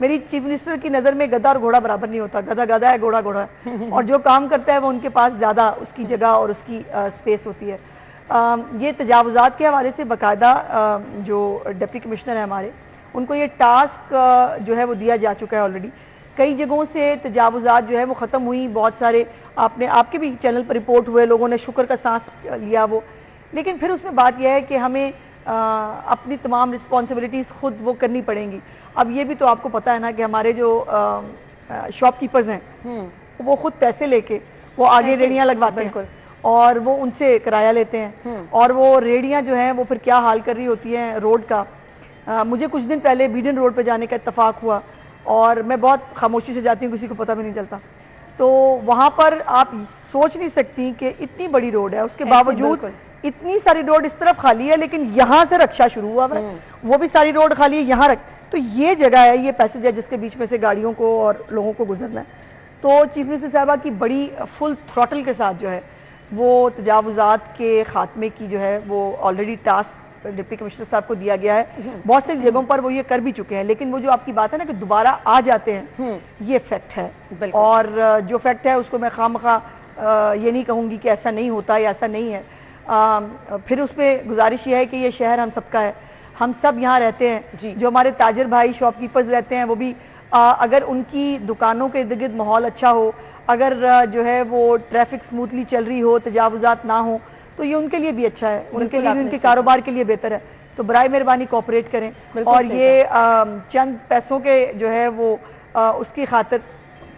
میری چیف منسٹر کی نظر میں گدھا اور گھوڑا برابر نہیں ہوتا, گدھا گدھا ہے, گھوڑا گھوڑا ہے, اور جو کام کرتا ہے وہ ان کے پاس زیادہ اس کی جگہ اور اس کی سپیس ہوتی ہے. یہ تجاوزات کے حوالے سے باقاعدہ جو ڈپٹی کمشنر ہیں ہمارے, ان کو یہ ٹاسک جو ہے وہ دیا جا چکا ہے آلریڈی. کئی جگہوں سے تجاوزات جو ہے وہ ختم ہوئی, بہت سارے آپ کے بھی چینل پر رپورٹ ہوئے, لوگوں نے شکر کا سانس لیا وہ. لیکن پھر اس میں بات یہ ہے کہ ہمیں اپنی تمام رسپانسبلٹیز خود وہ کرنی پڑیں گی. اب یہ بھی تو آپ کو پتہ ہے نا کہ ہمارے جو شاپ کیپرز ہیں وہ خود پیسے لے کے وہ آگے ریڑیاں لگواتے ہیں اور وہ ان سے کرایہ لیتے ہیں, اور وہ ریڑیاں جو ہیں وہ پھر کیا حال کر رہی ہوتی ہیں روڈ کا. مجھے کچھ دن پہلے بیڈن روڈ پہ جانے کا اتفاق ہوا, اور میں بہت خاموشی سے جاتی ہوں, کسی کو پتہ بھی نہیں چلتا. تو وہاں پر آپ سوچ نہیں سکتی کہ اتنی بڑی روڈ ہے, اس کے باوجود اتنی ساری روڈ اس طرف خالی ہے, لیکن یہاں سے رکشہ شروع ہوا ہے, وہ بھی ساری روڈ خالی ہے, یہاں رکھ. تو یہ جگہ ہے, یہ پیسیج ہے جس کے بیچ میں سے گاڑیوں کو اور لوگوں کو گزرنا ہے. تو چیف منسٹر صاحبہ کی بڑی فل تھروٹل کے ساتھ جو ہے وہ تجاوزات کے خاتمے کی جو ہے وہ آلریڈی ٹاسک ڈپٹی کمشنر صاحب کو دیا گیا ہے. بہت سی جگہوں پر وہ یہ کر بھی چکے ہیں, لیکن وہ جو آپ کی بات ہے نا کہ دوبارہ آ جاتے ہیں, یہ فیکٹ ہے. اور جو فیکٹ ہے اس کو میں خواہ یہ نہیں کہوں گی کہ ایسا نہیں ہوتا یا ایسا نہیں ہے. پھر اس پہ گزارش یہ ہے کہ یہ شہر ہم سب کا ہے, ہم سب یہاں رہتے ہیں. جو ہمارے تاجر بھائی شاپ کیپرز رہتے ہیں وہ بھی اگر ان کی دکانوں کے ارد گرد ماحول اچھا ہو, اگر جو ہے وہ ٹریفک سموتھلی چل رہی ہو, تجاوزات نہ ہو, تو یہ ان کے لیے بھی اچھا ہے, ان کے لیے بھی, ان کے کاروبار کے لیے بہتر ہے. تو برائے مہربانی کوآپریٹ کریں, اور یہ چند پیسوں کے جو ہے وہ اس کی خاطر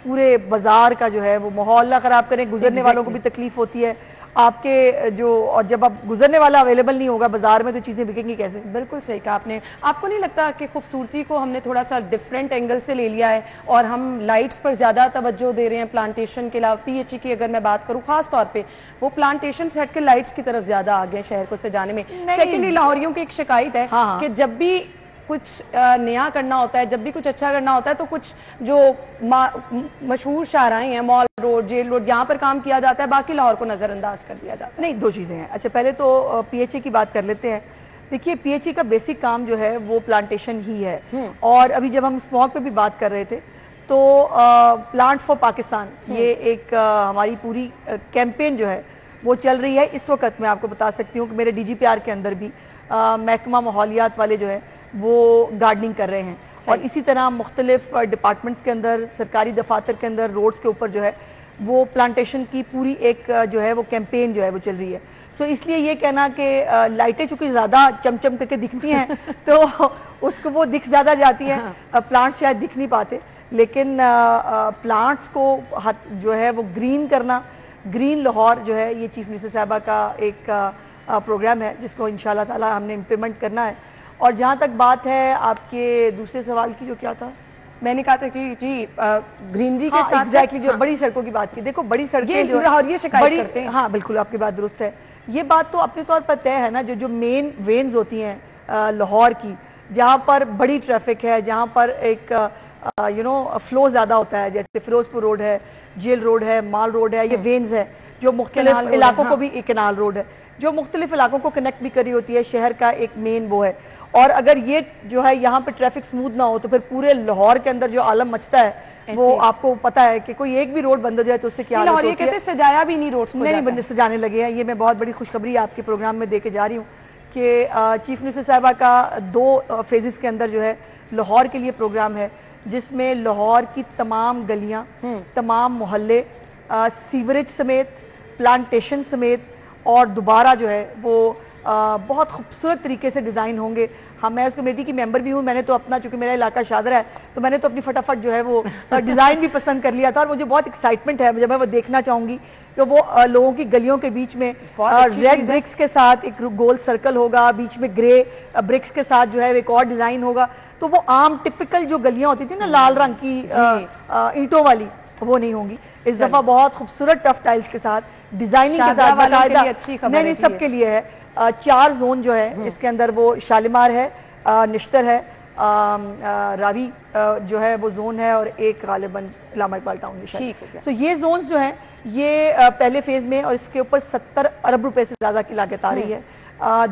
پورے بازار کا جو ہے وہ ماحول نہ خراب کریں. گزرنے والوں کو بھی تکلیف ہوتی ہے آپ کے جو, اور جب اب گزرنے والا اویلیبل نہیں ہوگا بازار میں تو چیزیں بکیں گی کیسے؟ بالکل صحیح کہا آپ نے. آپ کو نہیں لگتا کہ خوبصورتی کو ہم نے تھوڑا سا ڈیفرنٹ اینگل سے لے لیا ہے اور ہم لائٹس پر زیادہ توجہ دے رہے ہیں پلانٹیشن کے علاوہ؟ پی ایچ ای کی اگر میں بات کروں خاص طور پہ, وہ پلانٹیشن سے ہٹ کے لائٹس کی طرف زیادہ آگے ہیں شہر کو سجانے میں. سیکنڈلی لاہوریوں کی ایک شکایت ہے کہ جب بھی کچھ نیا کرنا ہوتا ہے, جب بھی کچھ اچھا کرنا ہوتا ہے, تو کچھ جو مشہور شاہراہیں ہیں, مال روڈ, جیل روڈ, یہاں پر کام کیا جاتا ہے, باقی لاہور کو نظر انداز کر دیا جاتا ہے. نہیں, دو چیزیں ہیں. اچھا, پہلے تو پی ایچ ای کی بات کر لیتے ہیں. دیکھیے, پی ایچ ای کا بیسک کام جو ہے وہ پلانٹیشن ہی ہے. اور ابھی جب ہم اسموگ پہ بھی بات کر رہے تھے تو پلانٹ فار پاکستان, یہ ایک ہماری پوری کیمپین جو ہے وہ چل رہی ہے اس وقت. میں آپ کو بتا سکتی ہوں کہ میرے ڈی جی پی آر کے اندر بھی محکمہ ماحولیات والے جو ہے وہ گارڈننگ کر رہے ہیں, اور اسی طرح مختلف ڈپارٹمنٹس کے اندر, سرکاری دفاتر کے اندر, روڈز کے اوپر جو ہے وہ پلانٹیشن کی پوری ایک جو ہے وہ کیمپین جو ہے وہ چل رہی ہے. سو اس لیے یہ کہنا کہ لائٹیں چونکہ زیادہ چمچم کر کے دکھتی ہیں تو اس کو وہ دکھ زیادہ جاتی ہیں, پلانٹس شاید دکھ نہیں پاتے. لیکن پلانٹس کو جو ہے وہ گرین کرنا, گرین لاہور جو ہے, یہ چیف منسٹر صاحبہ کا ایک پروگرام ہے جس کو انشاءاللہ تعالی ہم نے امپلیمنٹ کرنا ہے. اور جہاں تک بات ہے آپ کے دوسرے سوال کی, جو کیا تھا, میں نے کہا تھا کہ جی گرینری کے ساتھ ایگزیکٹلی جو بڑی سڑکوں کی بات کی. دیکھو, بڑی سڑکیں جو لاہوریے شکایت کرتے ہیں. ہاں بالکل, آپ کی بات درست ہے. یہ بات تو اپنے طور پر طے ہے نا, جو مین وینز ہوتی ہیں لاہور کی, جہاں پر بڑی ٹریفک ہے, جہاں پر ایک فلو زیادہ ہوتا ہے, جیسے فیروز پور روڈ ہے, جیل روڈ ہے, مال روڈ ہے, یہ وینز ہے جو مختلف علاقوں کو بھی, ایک کنال روڈ ہے جو مختلف علاقوں کو کنیکٹ بھی کر رہی ہوتی ہے. شہر کا ایک مین وہ ہے. اور اگر یہ جو ہے یہاں پہ ٹریفک سموتھ نہ ہو تو پھر پورے لاہور کے اندر جو عالم مچتا ہے وہ آپ کو پتا ہے کہ کوئی ایک بھی روڈ بند ہو جائے تو اس سے کیا حالت ہوتی ہے. کہتے ہیں سجایا بھی نہیں روڈز کو, نہیں سجانے لگے ہیں. یہ میں بہت بڑی خوشخبری آپ کے پروگرام میں دے کے جا رہی ہوں کہ چیف منسٹر صاحبہ کا 2 فیزز کے اندر جو ہے لاہور کے لیے پروگرام ہے, جس میں لاہور کی تمام گلیاں, تمام محلے, سیوریج سمیت, پلانٹیشن سمیت, اور دوبارہ جو ہے وہ بہت خوبصورت طریقے سے ڈیزائن ہوں گے. میں اس کمیٹی کی ممبر بھی ہوں. میں نے تو اپنا, چونکہ میرا علاقہ شادرہ ہے, تو میں نے تو اپنی فٹافٹ جو ہے وہ ڈیزائن بھی پسند کر لیا تھا, اور مجھے بہت ایکسائٹمنٹ ہے, جب میں وہ دیکھنا چاہوں گی کہ وہ لوگوں کی گلیوں کے بیچ میں ریڈ برکس کے ساتھ ایک گول سرکل ہوگا, بیچ میں گرے برکس کے ساتھ جو ہے ایک اور ڈیزائن ہوگا. تو وہ عام ٹپیکل جو گلیاں ہوتی تھی نا لال رنگ کی اینٹوں والی, وہ نہیں ہوں گی. اس دفعہ بہت خوبصورت ٹف ٹائلز کے ساتھ, ڈیزائننگ کے ساتھ, باقاعدہ نہیں سب کے لیے ہے. 4 زون جو ہے اس کے اندر, وہ شالیمار ہے, نشتر ہے, راوی جو ہے وہ زون ہے, اور ایک غالباً علامہ اقبال ٹاؤن ہے. تو یہ زونز جو ہیں یہ پہلے فیز میں, اور اس کے اوپر 70 ارب روپے سے زیادہ کی لاگت آ رہی ہے.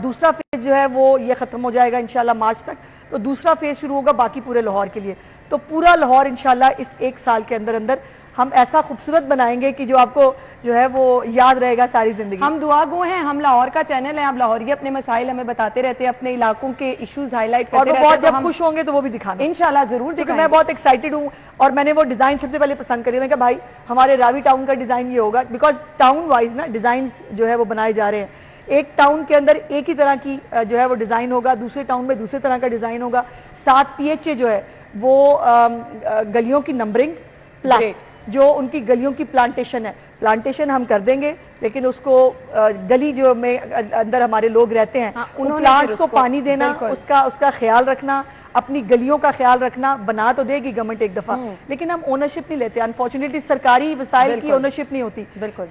دوسرا فیز جو ہے وہ یہ ختم ہو جائے گا انشاءاللہ مارچ تک, تو دوسرا فیز شروع ہوگا باقی پورے لاہور کے لیے. تو پورا لاہور انشاءاللہ اس 1 سال کے اندر اندر ہم ایسا خوبصورت بنائیں گے کہ جو آپ کو جو ہے وہ یاد رہے گا ساری زندگی. ہم دعا گو ہیں, ہم لاہور کا چینل ہے, آپ لاہوری اپنے مسائل ہمیں بتاتے رہتے ہیں, اپنے علاقوں کے ایشوز ہائی لائٹ کرتے رہتے ہیں, اور وہ بہت جب خوش ہوں گے تو وہ بھی دکھانا انشاءاللہ ضرور کیونکہ دکھائیں. میں بہت ایکسائٹیڈ ہوں, اور میں نے وہ ڈیزائن سب سے پہلے پسند کری. میں کہا بھائی ہمارے راوی ٹاؤن کا ڈیزائن یہ ہوگا, بیکاز ٹاؤن وائز نا ڈیزائنز جو ہے وہ بنائے جا رہے ہیں. ایک ٹاؤن کے اندر ایک ہی طرح کی جو ہے وہ ڈیزائن ہوگا, دوسرے ٹاؤن میں دوسرے طرح کا ڈیزائن ہوگا. 7 PHA جو ہے وہ گلیوں کی نمبرنگ پلس جو ان کی گلیوں کی پلانٹیشن ہے, پلانٹیشن ہم کر دیں گے, لیکن اس کو گلی جو میں اندر ہمارے لوگ رہتے ہیں ان پلانٹس کو پانی دینا, اس کا خیال رکھنا, اپنی گلیوں کا خیال رکھنا. بنا تو دے گی گورنمنٹ ایک دفعہ, لیکن ہم اونرشپ نہیں لیتے. انفارچونیٹلی سرکاری وسائل کی اونرشپ نہیں ہوتی.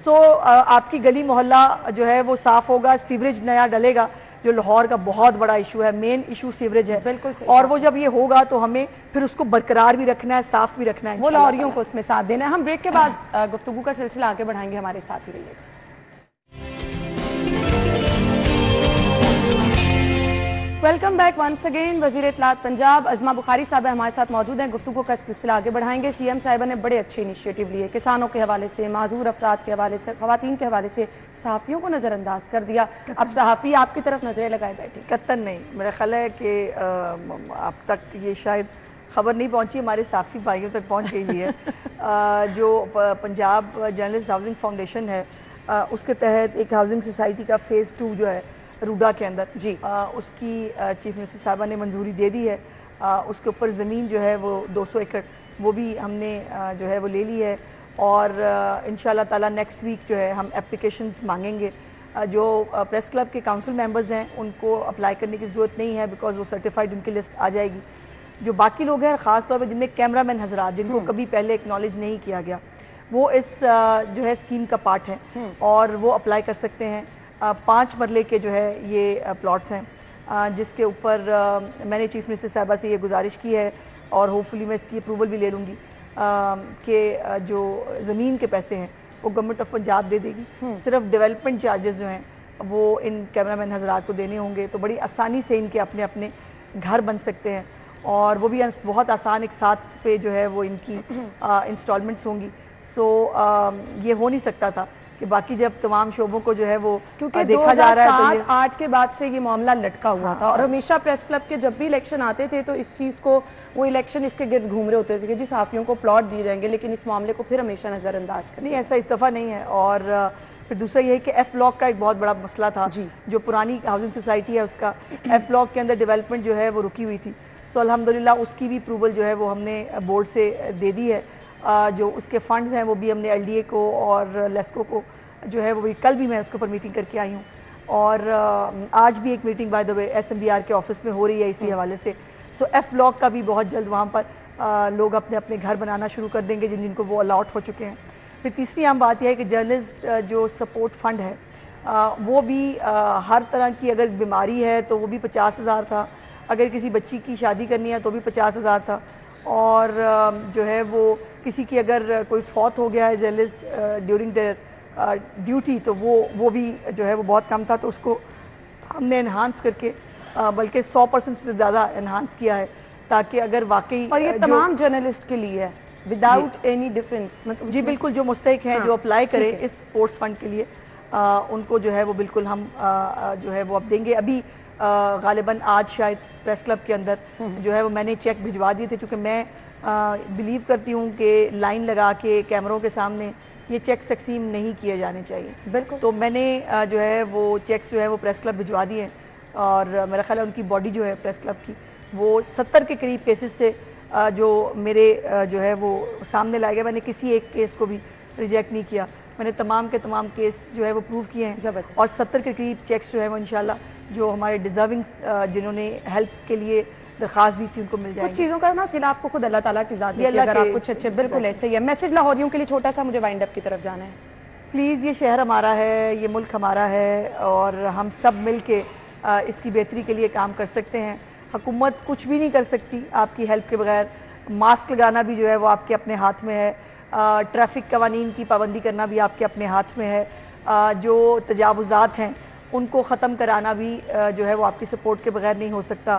سو آپ کی گلی محلہ جو ہے وہ صاف ہوگا, سیوریج نیا ڈلے گا, جو لاہور کا بہت بڑا ایشو ہے, مین ایشو سیوریج ہے. اور وہ جب یہ ہوگا تو ہمیں پھر اس کو برقرار بھی رکھنا ہے, صاف بھی رکھنا ہے, وہ لاہوریوں کو اس میں ساتھ دینا ہے. ہم بریک کے بعد گفتگو کا سلسلہ آگے بڑھائیں گے, ہمارے ساتھ ہی رہیے گا. Welcome back once again. وزیر اطلاعات پنجاب ازما بخاری صاحب ہمارے ساتھ موجود ہیں. گفتگو کا سلسلہ آگے بڑھائیں گے. سی ایم صاحبہ نے بڑے اچھے انیشیٹو لیے, کسانوں کے حوالے سے, معذور افراد کے حوالے سے, خواتین کے حوالے سے, صحافیوں کو نظر انداز کر دیا. اب صحافی آپ کی طرف نظریں لگائے بیٹھے. قطعاً نہیں. میرا خیال ہے کہ اب تک یہ شاید خبر نہیں پہنچی, ہمارے صحافی بھائیوں تک پہنچ گئی ہے. جو پنجاب جرنلسٹ ہاؤسنگ فاؤنڈیشن ہے, اس کے تحت ایک ہاؤسنگ سوسائٹی کا فیز 2 جو ہے روڈا کے اندر, اس کی چیف منسٹر صاحبہ نے منظوری دے دی ہے. اس کے اوپر زمین جو ہے وہ 200 ایکڑ وہ بھی ہم نے جو ہے وہ لے لی ہے, اور انشاءاللہ تعالیٰ نیکسٹ ویک جو ہے ہم اپلیکیشنز مانگیں گے. جو پریس کلب کے کاؤنسل ممبرز ہیں ان کو اپلائی کرنے کی ضرورت نہیں ہے, بیکاز وہ سرٹیفائڈ ان کی لسٹ آ جائے گی. جو باقی لوگ ہیں خاص طور پہ جن میں کیمرہ مین حضرات, جن کو کبھی پہلے اکنالج نہیں کیا گیا, وہ اس جو ہے اسکیم کا پارٹ ہیں اور وہ اپلائی کر سکتے ہیں. 5 مرلے کے جو ہے یہ پلاٹس ہیں, جس کے اوپر میں نے چیف منسٹر صاحبہ سے یہ گزارش کی ہے, اور ہوپ فلی میں اس کی اپروول بھی لے لوں گی, کہ جو زمین کے پیسے ہیں وہ گورنمنٹ آف پنجاب دے دے گی. صرف ڈیولپمنٹ چارجز جو ہیں وہ ان کیمرہ مین حضرات کو دینے ہوں گے, تو بڑی آسانی سے ان کے اپنے اپنے گھر بن سکتے ہیں, اور وہ بھی بہت آسان ایک ساتھ پہ جو ہے وہ ان کی انسٹالمنٹس ہوں گی. سو یہ ہو نہیں سکتا تھا کہ باقی جب تمام شعبوں کو جو ہے وہ دیکھا جا رہا ہے. 2007-8 کے بعد سے یہ معاملہ لٹکا ہوا تھا, اور ہمیشہ پریس کلب کے جب بھی الیکشن آتے تھے تو اس چیز کو, وہ الیکشن اس کے گرد گھوم رہے ہوتے تھے کہ جی صحافیوں کو پلاٹ دیے جائیں گے, لیکن اس معاملے کو پھر ہمیشہ نظر انداز کریں. نہیں, ایسا اس دفعہ نہیں ہے. اور پھر دوسرا یہ ہے کہ ایف بلاک کا ایک بہت بڑا مسئلہ تھا, جو پرانی ہاؤسنگ سوسائٹی ہے اس کا ایف بلاک کے اندر ڈیولپمنٹ جو ہے وہ رکی ہوئی تھی. سو الحمدللہ اس کی بھی اپروول جو ہے وہ ہم نے بورڈ سے دے دی ہے. جو اس کے فنڈز ہیں وہ بھی ہم نے ایل ڈی اے کو اور لیسکو کو جو ہے وہ بھی, کل بھی میں اس کے اوپر میٹنگ کر کے آئی ہوں, اور آج بھی ایک meeting by the way S M B R کے آفس میں ہو رہی ہے اسی حوالے سے. سو ایف بلاک کا بھی بہت جلد وہاں پر لوگ اپنے اپنے گھر بنانا شروع کر دیں گے جن کو وہ الاٹ ہو چکے ہیں. پھر تیسری عام بات یہ ہے کہ جرنلسٹ جو سپورٹ فنڈ ہے وہ بھی ہر طرح کی, اگر بیماری ہے تو وہ بھی 50,000 تھا, اگر کسی بچی کی شادی کرنی ہے تو بھی 50,000 تھا, اور جو ہے وہ کسی کی اگر کوئی فوت ہو گیا ہے جرنلسٹ ڈیورنگ دیئر ڈیوٹی تو وہ بھی جو ہے وہ بہت کم تھا. تو اس کو ہم نے انہانس کر کے بلکہ 100% سے زیادہ انہانس کیا ہے, تاکہ اگر واقعی, اور یہ تمام جرنلسٹ کے لیے ہے وداؤٹ اینی ڈفرینس. جی بالکل, جو مستحق ہیں جو اپلائی کرے اس اسپورٹس فنڈ کے لیے ان کو جو ہے وہ بالکل ہم جو ہے وہ اب دیں گے. ابھی غالباً آج شاید پریس کلب کے اندر جو ہے وہ میں نے چیک بھجوا دیے تھے, چونکہ میں بلیو کرتی ہوں کہ لائن لگا کے کیمروں کے سامنے یہ چیکس تقسیم نہیں کیے جانے چاہیے. بالکل, تو میں نے جو ہے وہ چیکس جو ہے وہ پریس کلب بھجوا دیے ہیں, اور میرا خیال ہے ان کی باڈی جو ہے پریس کلب کی وہ 70 کے قریب کیسز تھے جو میرے جو ہے وہ سامنے لائے گئے. میں نے کسی ایک کیس کو بھی ریجیکٹ نہیں کیا, میں نے تمام کے تمام کیس جو ہے وہ پروو کیے ہیں, اور 70 کے قریب چیکس جو ہے وہ انشاءاللہ جو ہمارے ڈیزرونگ جنہوں نے ہیلپ کے لیے درخواست دی تھی ان کو مل جائے. کچھ چیزوں کا نا صلہ آپ کو خود اللہ تعالیٰ کی ذات دیتی ہے, اگر آپ کچھ اچھے, بالکل ایسے ہی ہے. میسج لاہوریوں کے لیے چھوٹا سا, مجھے وائنڈ اپ کی طرف جانا ہے. پلیز, یہ شہر ہمارا ہے, یہ ملک ہمارا ہے, اور ہم سب مل کے اس کی بہتری کے لیے کام کر سکتے ہیں. حکومت کچھ بھی نہیں کر سکتی آپ کی ہیلپ کے بغیر. ماسک لگانا بھی جو ہے وہ آپ کے اپنے ہاتھ میں ہے, ٹریفک قوانین کی پابندی کرنا بھی آپ کے اپنے ہاتھ میں ہے, جو تجاوزات ہیں ان کو ختم کرانا بھی جو ہے وہ آپ کی سپورٹ کے بغیر نہیں ہو سکتا.